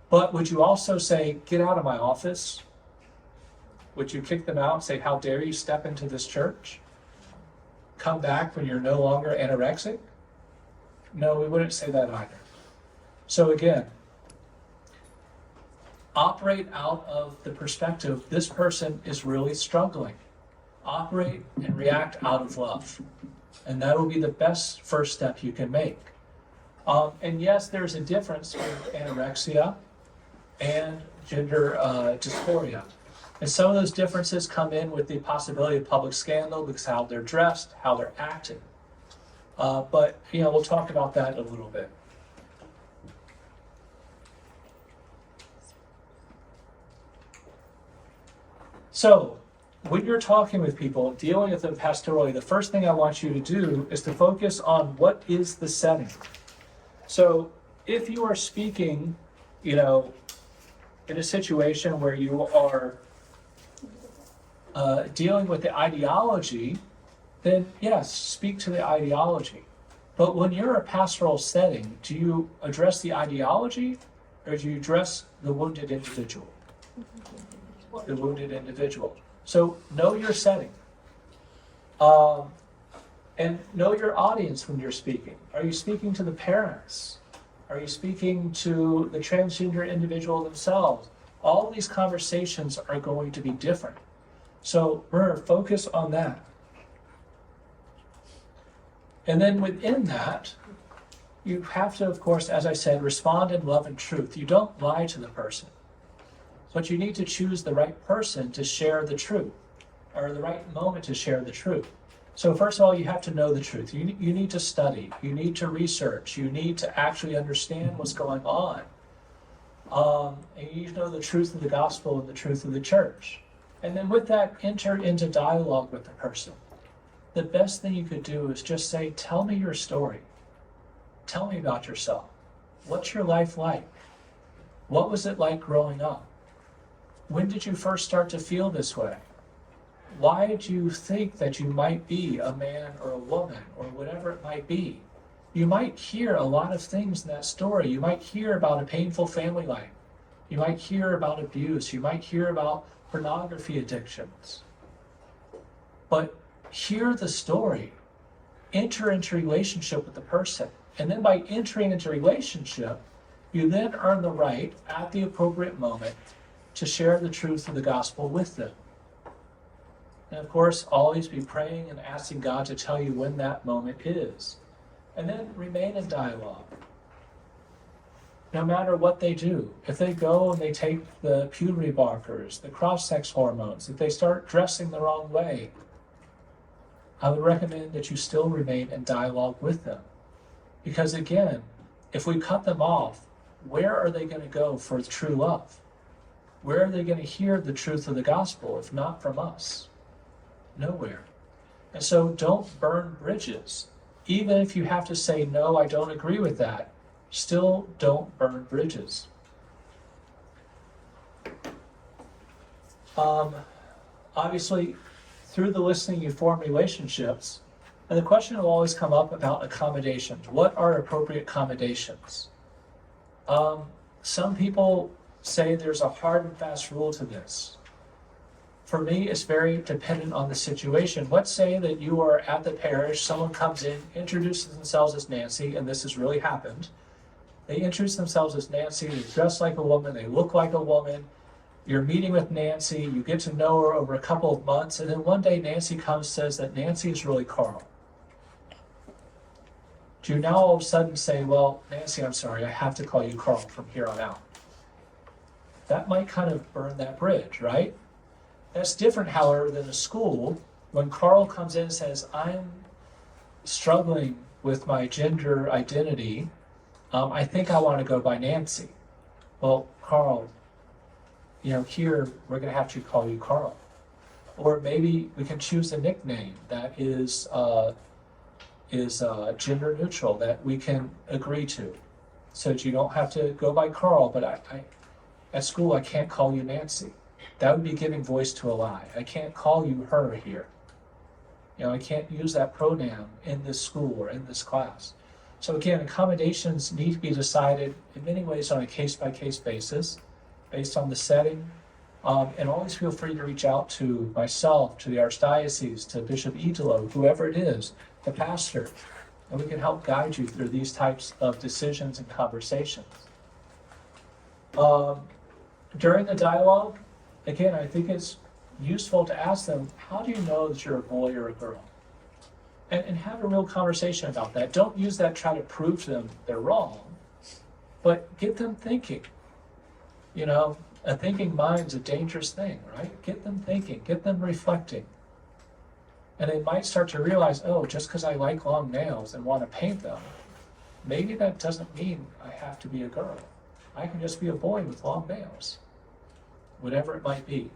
But would you also say, get out of my office? Would you kick them out and say, how dare you step into this church? Come back when you're no longer anorexic? No, we wouldn't say that either. So again, operate out of the perspective, this person is really struggling. Operate and react out of love. And that will be the best first step you can make. And yes, there's a difference with anorexia and gender dysphoria. And some of those differences come in with the possibility of public scandal because how they're dressed, how they're acting. But we'll talk about that a little bit. So, when you're talking with people, dealing with them pastorally, the first thing I want you to do is to focus on what is the setting. So, if you are speaking, in a situation where you are dealing with the ideology, then yes, speak to the ideology. But when you're a pastoral setting, do you address the ideology or do you address the wounded individual? The wounded individual. So know your setting. And know your audience when you're speaking. Are you speaking to the parents? Are you speaking to the transgender individual themselves? All these conversations are going to be different. So remember, focus on that. And then within that, you have to, of course, as I said, respond in love and truth. You don't lie to the person, but you need to choose the right person to share the truth, or the right moment to share the truth. So first of all, you have to know the truth. You need to study. You need to research. You need to actually understand what's going on. And you need to know the truth of the gospel and the truth of the church. And then with that, enter into dialogue with the person. The best thing you could do is just say, tell me your story. Tell me about yourself. What's your life like? What was it like growing up? When did you first start to feel this way? Why did you think that you might be a man or a woman or whatever it might be? You might hear a lot of things in that story. You might hear about a painful family life. You might hear about abuse. You might hear about pornography addictions. But hear the story. Enter into relationship with the person. And then by entering into relationship, you then earn the right at the appropriate moment to share the truth of the gospel with them. And of course, always be praying and asking God to tell you when that moment is. And then remain in dialogue. No matter what they do, if they go and they take the puberty blockers, the cross-sex hormones, if they start dressing the wrong way, I would recommend that you still remain in dialogue with them. Because again, if we cut them off, where are they going to go for true love? Where are they going to hear the truth of the gospel if not from us? Nowhere. And so don't burn bridges. Even if you have to say, no, I don't agree with that, still don't burn bridges. Obviously, through the listening, you form relationships. And the question will always come up about accommodations. What are appropriate accommodations? Some people say there's a hard and fast rule to this. For me, it's very dependent on the situation. Let's say that you are at the parish, someone comes in, introduces themselves as Nancy, and this has really happened. They introduce themselves as Nancy, they dress like a woman, they look like a woman, you're meeting with Nancy, you get to know her over a couple of months, and then one day Nancy comes and says that Nancy is really Carl. Do you now all of a sudden say, well, Nancy, I'm sorry, I have to call you Carl from here on out? That might kind of burn that bridge, right? That's different, however, than a school. When Carl comes in and says, I'm struggling with my gender identity, I think I want to go by Nancy. Well, Carl, here we're going to have to call you Carl. Or maybe we can choose a nickname that is gender neutral, that we can agree to. So that you don't have to go by Carl, but I at school I can't call you Nancy. That would be giving voice to a lie. I can't call you her here. I can't use that pronoun in this school or in this class. So again, accommodations need to be decided in many ways on a case-by-case basis, based on the setting. And always feel free to reach out to myself, to the Archdiocese, to Bishop Italo, whoever it is, the pastor, and we can help guide you through these types of decisions and conversations. During the dialogue, again, I think it's useful to ask them, how do you know that you're a boy or a girl? And have a real conversation about that. Don't use that to try to prove to them they're wrong, but get them thinking. A thinking mind's a dangerous thing, right? Get them thinking, get them reflecting. And they might start to realize, oh, just because I like long nails and want to paint them, maybe that doesn't mean I have to be a girl. I can just be a boy with long nails, whatever it might be.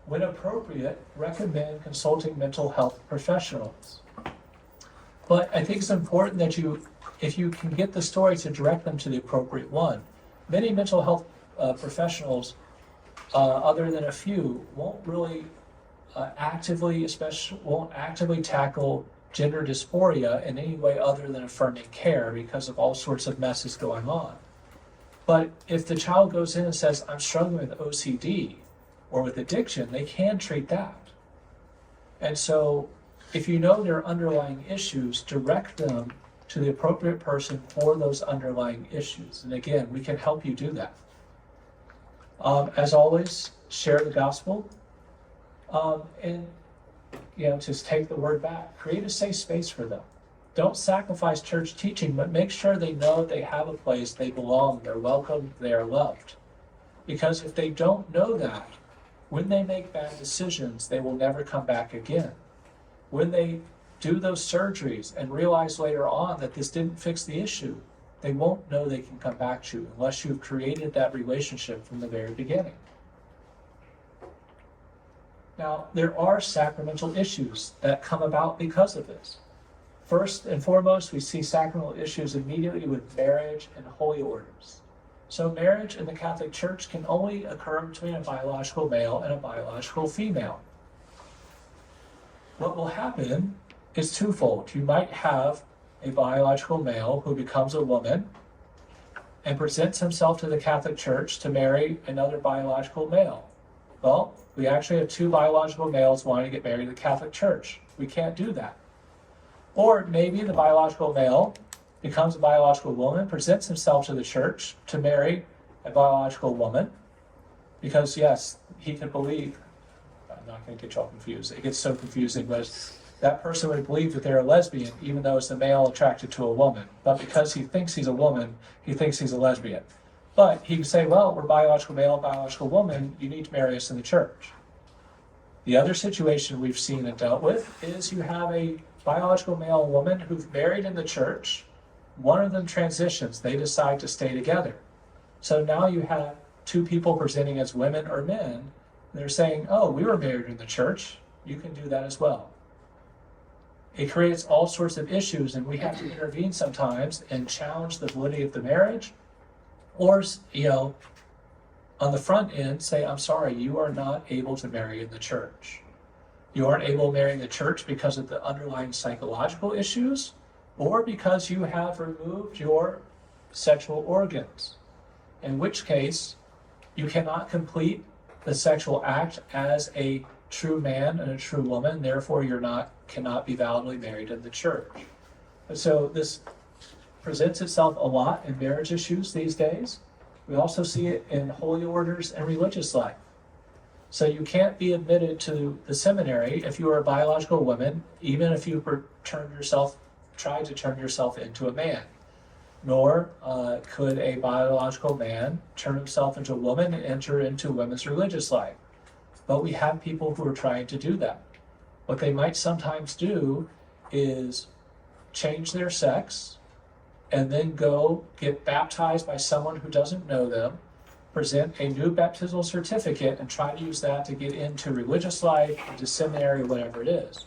When appropriate, recommend consulting mental health professionals. But I think it's important that if you can get the story, to direct them to the appropriate one. Many mental health professionals, other than a few, won't really actively tackle gender dysphoria in any way other than affirming care, because of all sorts of messes going on. But if the child goes in and says, I'm struggling with OCD or with addiction, they can treat that. And so if you know their underlying issues, direct them to the appropriate person for those underlying issues. And again, we can help you do that. As always, share the gospel. And just take the word back. Create a safe space for them. Don't sacrifice church teaching, but make sure they know they have a place, they belong, they're welcome, they are loved. Because if they don't know that, when they make bad decisions, they will never come back again. When they do those surgeries and realize later on that this didn't fix the issue, they won't know they can come back to you unless you've created that relationship from the very beginning. Now, there are sacramental issues that come about because of this. First and foremost, we see sacramental issues immediately with marriage and holy orders. So marriage in the Catholic Church can only occur between a biological male and a biological female. What will happen is twofold. You might have a biological male who becomes a woman and presents himself to the Catholic Church to marry another biological male. Well, we actually have two biological males wanting to get married to the Catholic Church. We can't do that. Or maybe the biological male becomes a biological woman, presents himself to the church to marry a biological woman, because yes, he can believe, I'm not going to get you all confused, it gets so confusing, but that person would believe that they're a lesbian even though it's a male attracted to a woman. But because he thinks he's a woman, he thinks he's a lesbian. But he can say, well, we're biological male, biological woman, you need to marry us in the church. The other situation we've seen and dealt with is you have a biological male and woman who've married in the church. One of them transitions, they decide to stay together. So now you have two people presenting as women or men. They're saying, oh, we were married in the church, you can do that as well. It creates all sorts of issues, and we have to intervene sometimes and challenge the validity of the marriage, or, on the front end, say, I'm sorry, you are not able to marry in the church. You aren't able to marry in the church because of the underlying psychological issues, or because you have removed your sexual organs, in which case you cannot complete the sexual act as a true man and a true woman, therefore cannot be validly married in the church. And so this presents itself a lot in marriage issues these days. We also see it in holy orders and religious life. So you can't be admitted to the seminary if you are a biological woman, even if you tried to turn yourself into a man. Nor could a biological man turn himself into a woman and enter into women's religious life. But we have people who are trying to do that. What they might sometimes do is change their sex and then go get baptized by someone who doesn't know them, present a new baptismal certificate, and try to use that to get into religious life, into seminary, whatever it is.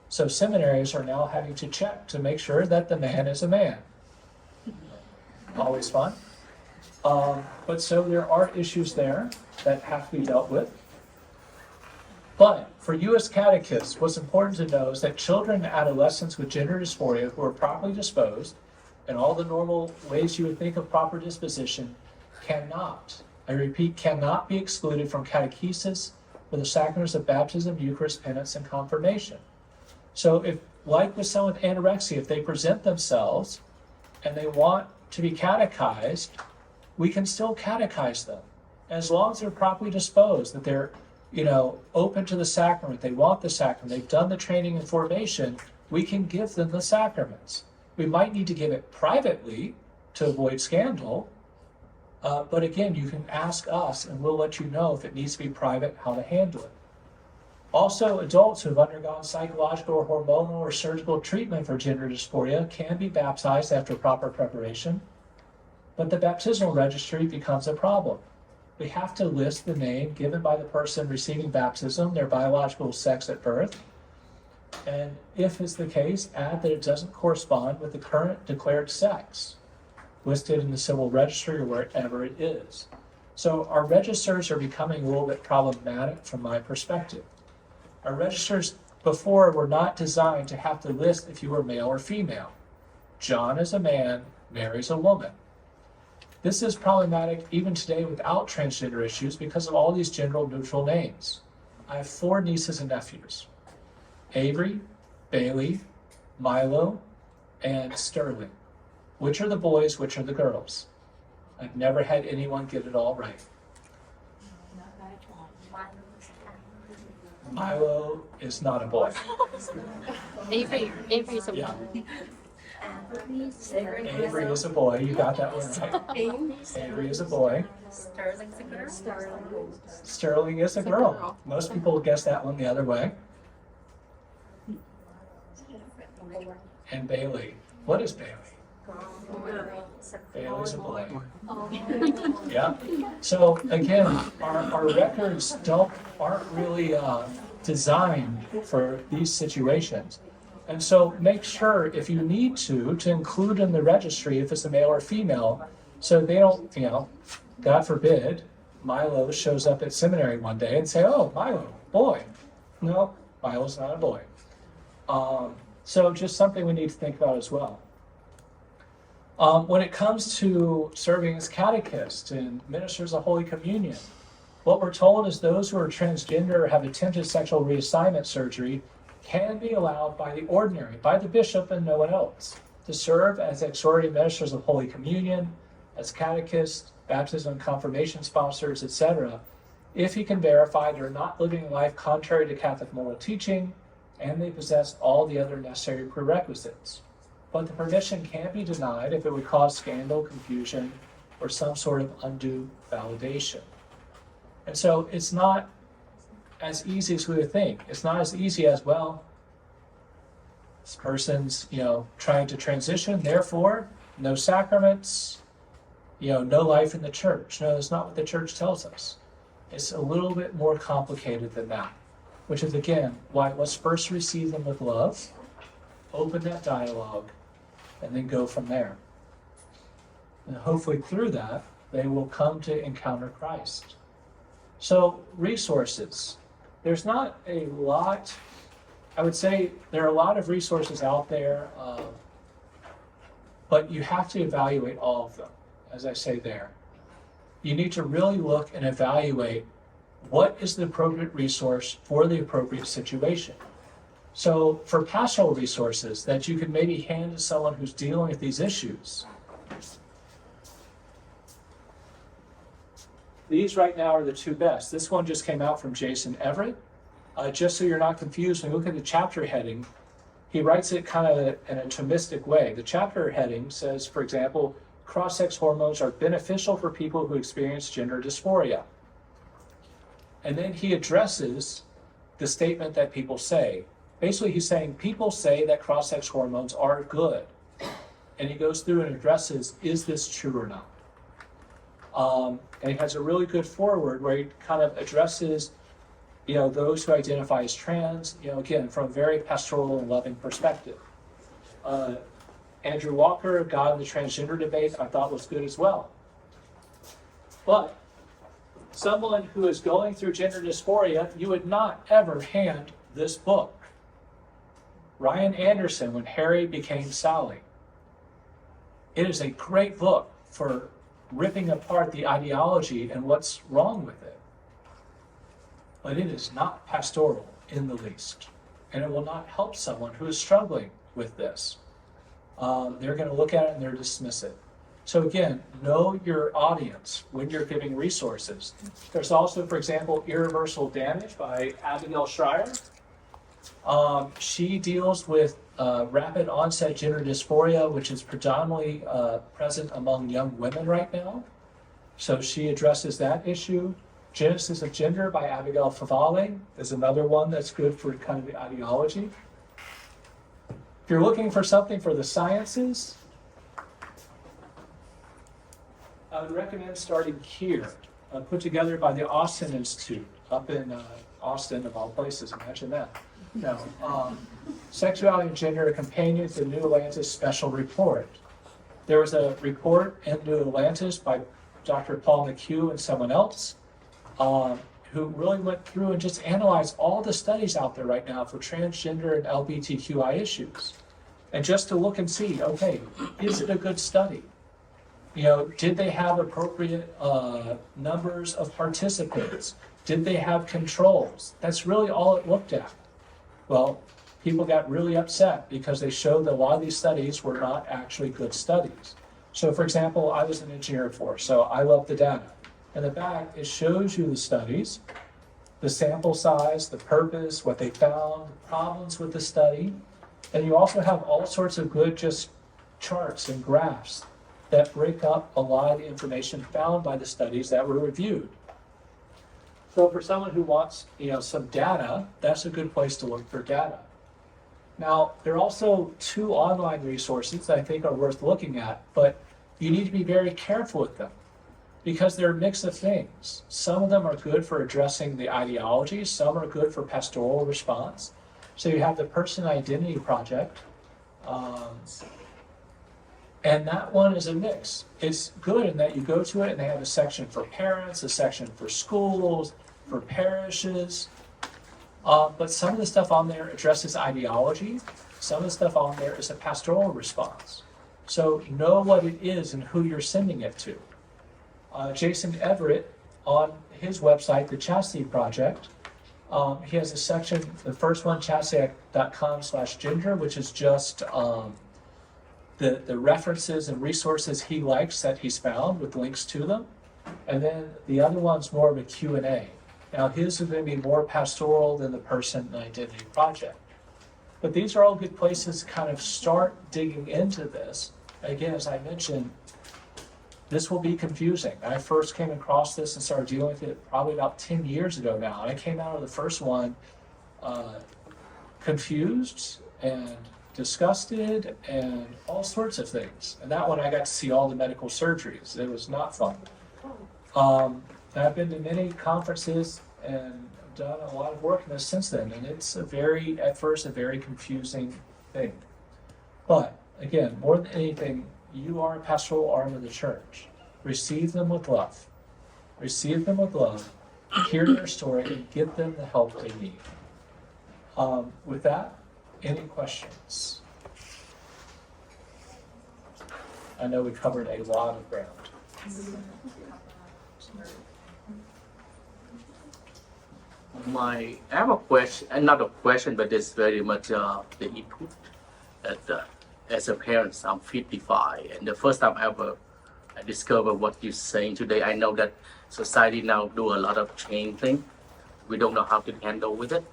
So seminaries are now having to check to make sure that the man is a man. Always fun. But so there are issues there that have to be dealt with. But for you as catechists, what's important to know is that children and adolescents with gender dysphoria who are properly disposed, in all the normal ways you would think of proper disposition, cannot, I repeat, cannot be excluded from catechesis for the sacraments of baptism, Eucharist, penance, and confirmation. So if, like with someone with anorexia, if they present themselves and they want to be catechized, we can still catechize them. As long as they're properly disposed, that they're open to the sacrament, they want the sacrament, they've done the training and formation, we can give them the sacraments. We might need to give it privately to avoid scandal, but again, you can ask us and we'll let you know if it needs to be private, how to handle it. Also, adults who have undergone psychological or hormonal or surgical treatment for gender dysphoria can be baptized after proper preparation, but the baptismal registry becomes a problem. We have to list the name given by the person receiving baptism, their biological sex at birth, and if it's the case, add that it doesn't correspond with the current declared sex listed in the civil registry or wherever it is. So our registers are becoming a little bit problematic from my perspective. Our registers before were not designed to have to list if you were male or female. John is a man, Mary's a woman. This is problematic even today without transgender issues because of all these gender neutral names. I have 4 nieces and nephews: Avery, Bailey, Milo, and Sterling. Which are the boys, which are the girls? I've never had anyone get it all right. Milo is not a boy. Avery's a boy. Yeah. Avery is a boy. You got that one right. Avery is a boy. Sterling's a girl. Sterling is a girl. Most people guess that one the other way. And Bailey. What is Bailey? Bailey's a boy. Yeah. So again, our records aren't really designed for these situations. And so make sure, if you need to include in the registry if it's a male or female, so they don't, God forbid, Milo shows up at seminary one day and say, oh, Milo, boy. No, Milo's not a boy. So just something we need to think about as well. When it comes to serving as catechists and ministers of Holy Communion, what we're told is those who are transgender or have attempted sexual reassignment surgery can be allowed by the ordinary, by the bishop and no one else, to serve as exhorting ministers of Holy Communion, as catechists, baptism and confirmation sponsors, etc., if he can verify they're not living a life contrary to Catholic moral teaching and they possess all the other necessary prerequisites. But the permission can be denied if it would cause scandal, confusion, or some sort of undue validation. And so it's not as easy as we would think. It's not as easy as, well, this person's, trying to transition, therefore, no sacraments, no life in the church. No, that's not what the church tells us. It's a little bit more complicated than that, which is, again, why let's first receive them with love, open that dialogue, and then go from there. And hopefully through that, they will come to encounter Christ. So, resources. There's not a lot, I would say there are a lot of resources out there, but you have to evaluate all of them, as I say there. You need to really look and evaluate what is the appropriate resource for the appropriate situation. So for pastoral resources that you can maybe hand to someone who's dealing with these issues, These right now are the two best. This one just came out from Jason Everett. Just so you're not confused, when you look at the chapter heading, he writes it kind of in a Thomistic way. The chapter heading says, for example, cross-sex hormones are beneficial for people who experience gender dysphoria. And then he addresses the statement that people say. Basically, he's saying people say that cross-sex hormones are good. And he goes through and addresses, is this true or not? And he has a really good foreword where he kind of addresses, those who identify as trans, again, from a very pastoral and loving perspective. Andrew Walker, God in the Transgender debate, I thought was good as well. But someone who is going through gender dysphoria, you would not ever hand this book. Ryan Anderson, When Harry Became Sally. It is a great book for ripping apart the ideology and what's wrong with it. But it is not pastoral in the least. And it will not help someone who is struggling with this. They're going to look at it and they're dismiss it. So again, know your audience when you're giving resources. There's also, for example, Irreversible Damage by Abigail Schreier. She deals with rapid onset gender dysphoria, which is predominantly present among young women right now. So she addresses that issue. Genesis of Gender by Abigail Favale is another one that's good for kind of the ideology. If you're looking for something for the sciences, I would recommend starting here, put together by the Austin Institute up in Austin, of all places. Imagine that. No, Sexuality and Gender, a Companion to the New Atlantis Special Report. There was a report in New Atlantis by Dr. Paul McHugh and someone else who really went through and just analyzed all the studies out there right now for transgender and LGBTQI issues. And just to look and see, okay, is it a good study? Did they have appropriate numbers of participants? Did they have controls? That's really all it looked at. Well, people got really upset because they showed that a lot of these studies were not actually good studies. So for example, I was an engineer before, so I love the data. In the back, it shows you the studies, the sample size, the purpose, what they found, problems with the study. And you also have all sorts of good just charts and graphs that break up a lot of the information found by the studies that were reviewed. So for someone who wants, some data, that's a good place to look for data. Now, there are also two online resources that I think are worth looking at, but you need to be very careful with them because they're a mix of things. Some of them are good for addressing the ideology, some are good for pastoral response. So you have the Person Identity Project, and that one is a mix. It's good in that you go to it and they have a section for parents, a section for schools, for parishes. But some of the stuff on there addresses ideology. Some of the stuff on there is a pastoral response. So know what it is and who you're sending it to. Jason Everett, on his website, the Chastity Project, he has a section, the first one, chastity.com/gender, which is just the references and resources he likes that he's found with links to them. And then the other one's more of a Q&A. Now his is going to be more pastoral than the Person Identity Project. But these are all good places to kind of start digging into this. Again, as I mentioned, this will be confusing. I first came across this and started dealing with it probably about 10 years ago now. And I came out of the first one confused and disgusted and all sorts of things. And that one I got to see all the medical surgeries. It was not fun. I've been to many conferences and done a lot of work in this since then. And it's at first a very confusing thing. But again, more than anything, you are a pastoral arm of the church. Receive them with love. Receive them with love. Hear their story and give them the help they need. With that, any questions? I know we covered a lot of ground. I have a question, not a question, but it's very much the input. That as a parent, I'm 55, and the first time ever, discovered what you're saying today. I know that society now do a lot of change thing. We don't know how to handle with it,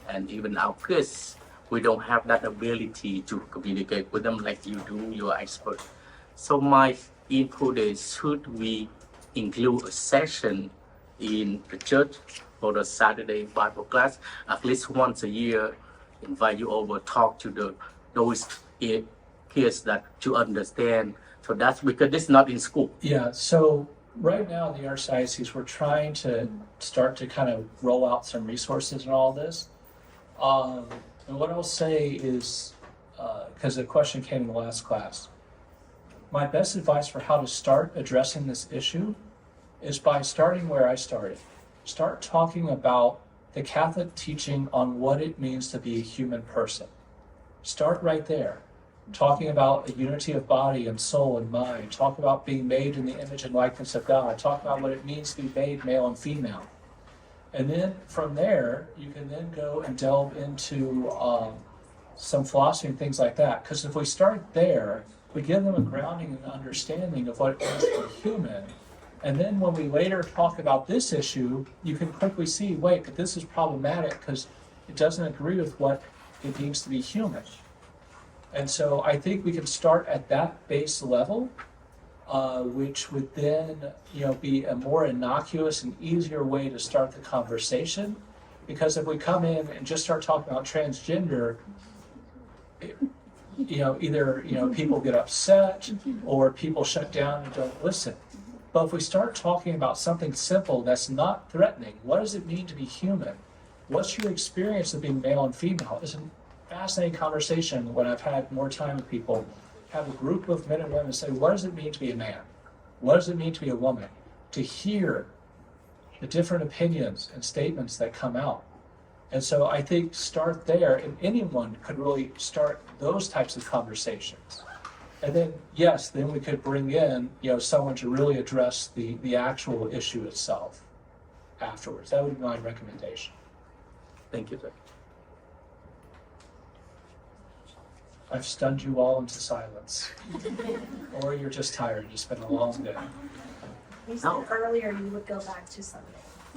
and even our kids, we don't have that ability to communicate with them like you do. You're expert. So my input is, should we include a session in the church for the Saturday Bible class at least once a year? Invite you over, talk to those kids that to understand. So that's because this is not in school. Yeah, so right now in the Archdiocese, we're trying to start to kind of roll out some resources and all this. And what I'll say is, because the question came in the last class, my best advice for how to start addressing this issue is by starting where I started. Start talking about the Catholic teaching on what it means to be a human person. Start right there. Talking about a unity of body and soul and mind. Talk about being made in the image and likeness of God. Talk about what it means to be made male and female. And then from there, you can then go and delve into some philosophy and things like that. Because if we start there, we give them a grounding and understanding of what it means to be human. And then when we later talk about this issue, you can quickly see, wait, but this is problematic because it doesn't agree with what it means to be human. And so I think we can start at that base level, which would then, be a more innocuous and easier way to start the conversation. Because if we come in and just start talking about transgender, either people get upset or people shut down and don't listen. But if we start talking about something simple that's not threatening, what does it mean to be human? What's your experience of being male and female? It's a fascinating conversation when I've had more time with people. Have a group of men and women say, what does it mean to be a man? What does it mean to be a woman? To hear the different opinions and statements that come out. And so I think start there, and anyone could really start those types of conversations. And then, yes, then we could bring in, someone to really address the actual issue itself afterwards. That would be my recommendation. Thank you, sir. I've stunned you all into silence. Or you're just tired. It's been a long day. You said earlier you would go back to Sunday.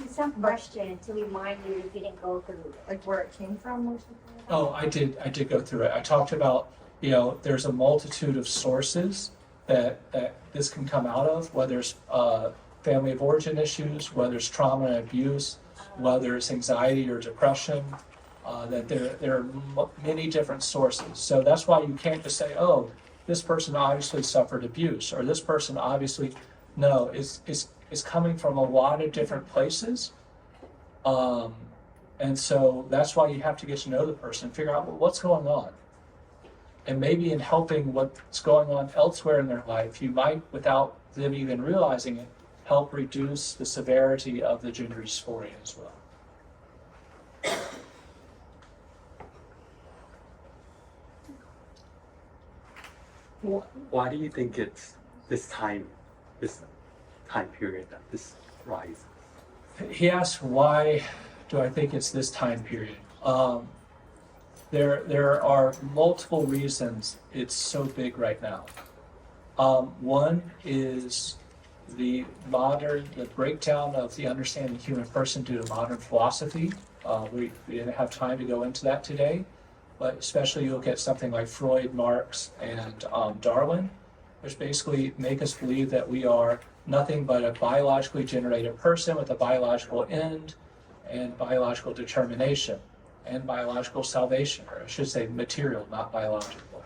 Some question to remind you if you didn't go through. Like where it came from or something like that? Oh, I did go through it. I talked about, there's a multitude of sources that this can come out of, whether it's family of origin issues, whether it's trauma and abuse, whether it's anxiety or depression, that there are many different sources. So that's why you can't just say, oh, this person obviously suffered abuse, or this person obviously, no, it's coming from a lot of different places. And so that's why you have to get to know the person, figure out what's going on. And maybe in helping what's going on elsewhere in their life, you might, without them even realizing it, help reduce the severity of the gender dysphoria as well. Why do you think it's this time period that this rises? He asked, why do I think it's this time period? There are multiple reasons it's so big right now. One is the breakdown of the understanding of the human person due to modern philosophy. We didn't have time to go into that today, but especially you look at something like Freud, Marx, and Darwin, which basically make us believe that we are nothing but a biologically generated person with a biological end and biological determination and biological salvation, or I should say material, not biological.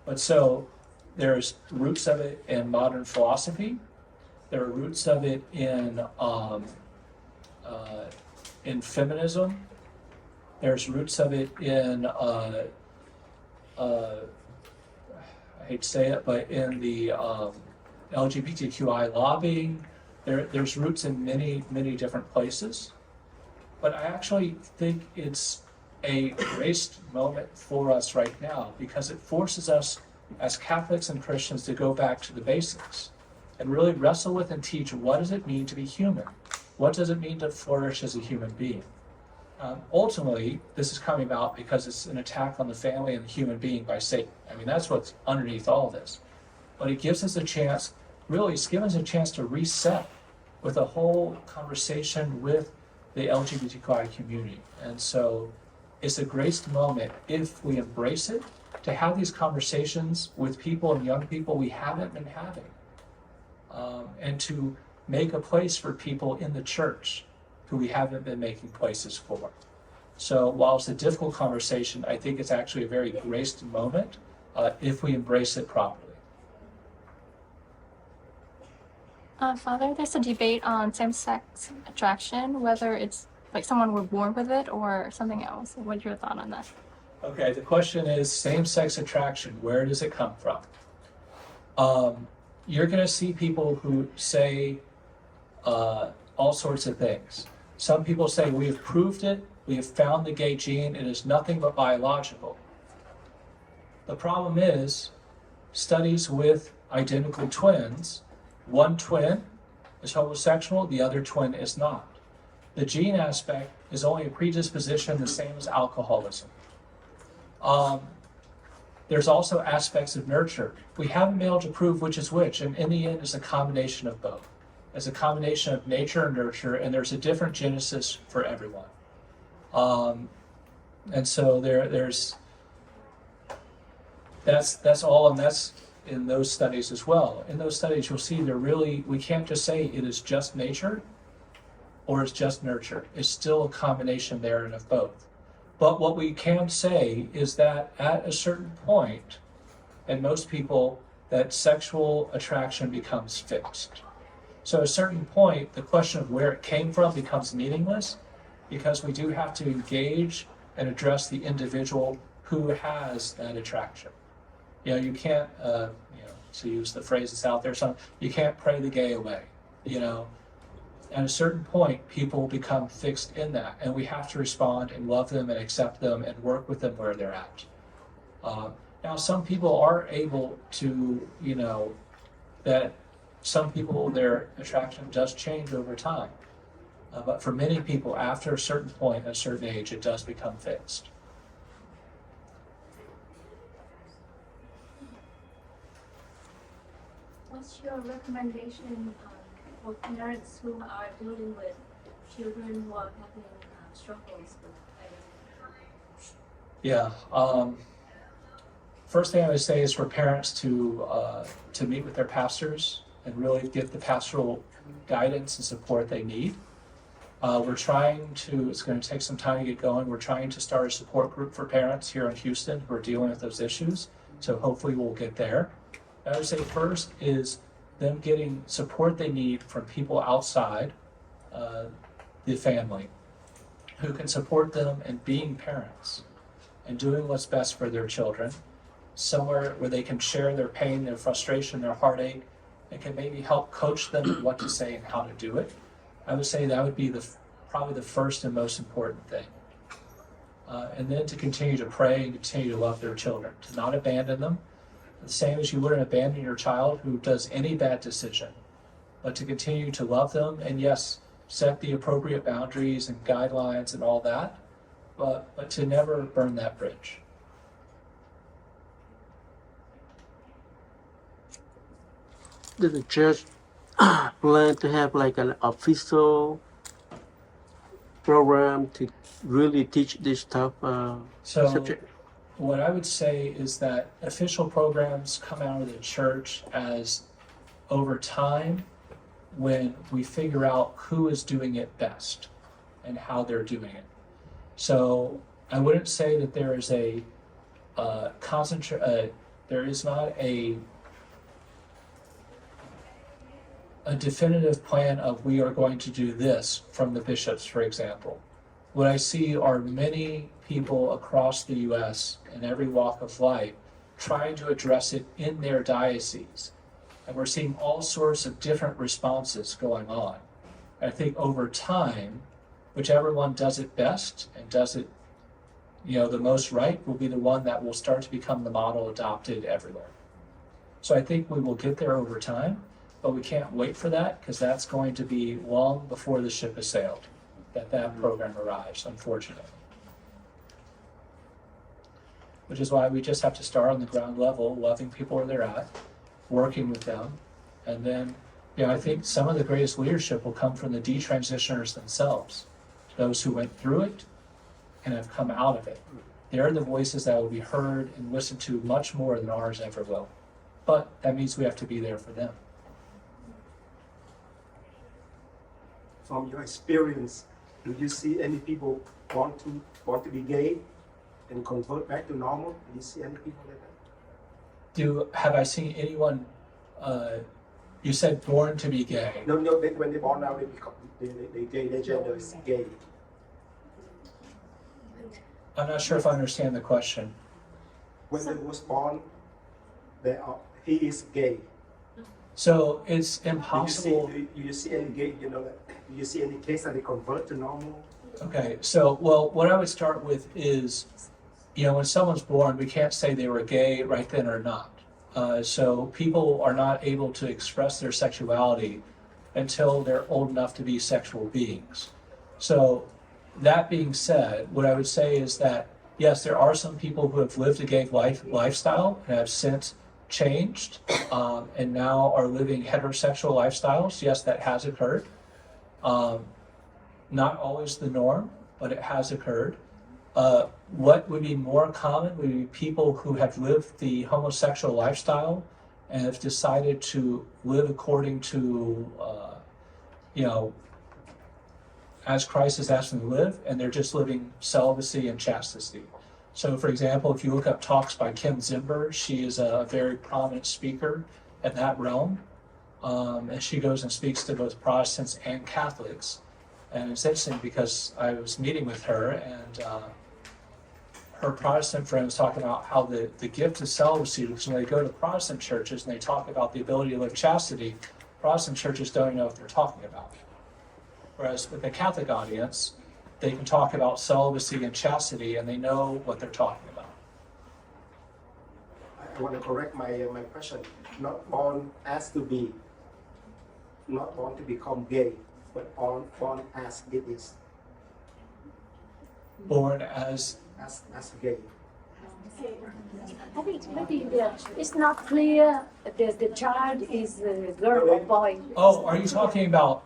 But so there's roots of it in modern philosophy. There are roots of it in feminism. There's roots of it in I hate to say it, but in the LGBTQI lobbying. There's roots in many different places. But I actually think it's a grace moment for us right now because it forces us as Catholics and Christians to go back to the basics and really wrestle with and teach, what does it mean to be human? What does it mean to flourish as a human being? Ultimately, this is coming about because it's an attack on the family and the human being by Satan. I mean, that's what's underneath all this. But it gives us a chance really it's given us a chance to reset with a whole conversation with the LGBTQI community. And so it's a grace moment if we embrace it to have these conversations with people and young people we haven't been having. And to make a place for people in the church who we haven't been making places for. So while it's a difficult conversation, I think it's actually a very graced moment if we embrace it properly. Father, there's a debate on same-sex attraction, whether it's like someone were born with it or something else. What's your thought on that? Okay, the question is same-sex attraction, where does it come from? You're going to see people who say all sorts of things. Some people say, we have proved it, we have found the gay gene, it is nothing but biological. The problem is, studies with identical twins, one twin is homosexual, the other twin is not. The gene aspect is only a predisposition, the same as alcoholism. There's also aspects of nurture. We haven't been able to prove which is which, and in the end, it's a combination of both. It's a combination of nature and nurture, and there's a different genesis for everyone. And so that's all, and that's in those studies as well. In those studies, you'll see we can't just say it is just nature or it's just nurture. It's still a combination there and of both. But what we can say is that at a certain point, and most people, that sexual attraction becomes fixed. So at a certain point, the question of where it came from becomes meaningless because we do have to engage and address the individual who has that attraction. You can't, to use the phrase that's out there, you can't pray the gay away, At a certain point, people become fixed in that, and we have to respond and love them and accept them and work with them where they're at. Now, some people are able to, that some people, their attraction does change over time. But for many people, after a certain point, at a certain age, it does become fixed. What's your recommendation for parents who are dealing with children who are having struggles with identity? Yeah. First thing I would say is for parents to meet with their pastors and really get the pastoral guidance and support they need. It's going to take some time to get going. We're trying to start a support group for parents here in Houston who are dealing with those issues. So hopefully we'll get there. I would say first is them getting support they need from people outside the family who can support them in being parents and doing what's best for their children, somewhere where they can share their pain, their frustration, their heartache, and can maybe help coach them in what to say and how to do it. I would say that would be probably the first and most important thing. And then to continue to pray and continue to love their children, to not abandon them, the same as you wouldn't abandon your child who does any bad decision, but to continue to love them and yes, set the appropriate boundaries and guidelines and all that, but to never burn that bridge. Does the church plan to have like an official program to really teach this tough subject? What I would say is that official programs come out of the church as over time when we figure out who is doing it best and how they're doing it. So I wouldn't say that there is there is not a definitive plan of we are going to do this from the bishops, for example. What I see are many people across the U.S. in every walk of life trying to address it in their diocese. And we're seeing all sorts of different responses going on. And I think over time, whichever one does it best and does it the most right will be the one that will start to become the model adopted everywhere. So I think we will get there over time, but we can't wait for that because that's going to be long before the ship has sailed, that program arrives, unfortunately. Which is why we just have to start on the ground level, loving people where they're at, working with them, And then, I think some of the greatest leadership will come from the detransitioners themselves, those who went through it and have come out of it. They're the voices that will be heard and listened to much more than ours ever will. But that means we have to be there for them. From your experience, do you see any people want to be gay and convert back to normal? Do you see any people like that? Have I seen anyone, you said born to be gay? No, when they're born now, they become their gender is gay. I'm not sure if I understand the question. When they was born, he is gay. So it's Do impossible. you see any gay? Do you see any case that they convert to normal? Okay, so, well, what I would start with is, when someone's born, we can't say they were gay right then or not. So people are not able to express their sexuality until they're old enough to be sexual beings. So that being said, what I would say is that, yes, there are some people who have lived a gay lifestyle and have since changed and now are living heterosexual lifestyles. Yes, that has occurred. Not always the norm, but it has occurred. What would be more common would be people who have lived the homosexual lifestyle and have decided to live according to, as Christ has asked them to live, and they're just living celibacy and chastity. So, for example, if you look up talks by Kim Zimber, she is a very prominent speaker in that realm, and she goes and speaks to both Protestants and Catholics. And it's interesting because I was meeting with her, and her Protestant friend was talking about how the gift of celibacy, because when they go to Protestant churches and they talk about the ability to live chastity, Protestant churches don't know what they're talking about. Whereas with the Catholic audience, they can talk about celibacy and chastity, and they know what they're talking about. I want to correct my question. Not born to become gay, but born as it is, Born as gay. I think maybe it's not clear the child is a girl or boy. oh, are you talking about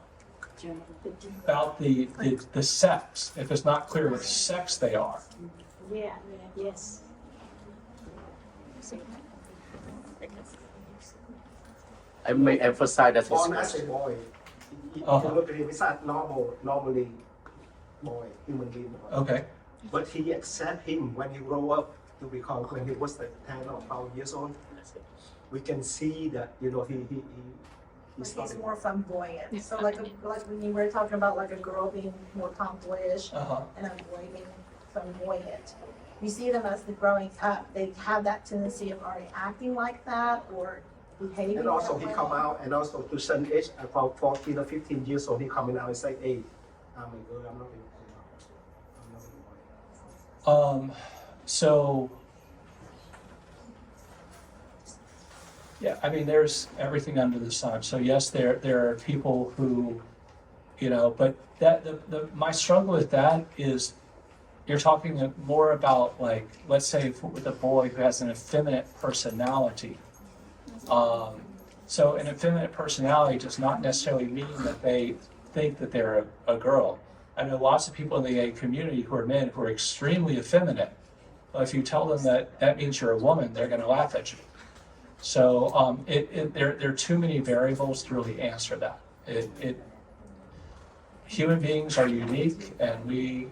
the sex? If it's not clear what sex they are. Yeah, yes. I may emphasize that Born as a boy. If you look at him, it's not normally boy, human being boy. Okay. But he accept him when he grow up to become, when he was like 10 or 12 years old. We can see that, he He's more flamboyant. So like when you were talking about like a girl being more tomboyish and a boy being flamboyant. You see them as they're growing up, they have that tendency of already acting like that or behaving. And also that he way. come out, and also to certain age, about 14 or 15 years old, he coming out and say, hey, I'm a girl, I'm not a boy. So, yeah, I mean, there's everything under the sun. So yes, there are people who, but my struggle with that is you're talking more about, like, let's say with a boy who has an effeminate personality. So an effeminate personality does not necessarily mean that they think that they're a girl. I know lots of people in the gay community who are men who are extremely effeminate. But if you tell them that means you're a woman, they're going to laugh at you. So there are too many variables to really answer that. Human beings are unique, and we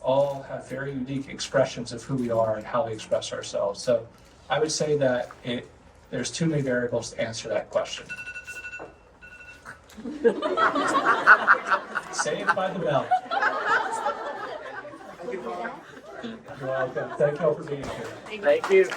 all have very unique expressions of who we are and how we express ourselves. So I would say that there's too many variables to answer that question. Saved by the bell. Thank you, Father. You're welcome. Thank you all for being here. Thank you.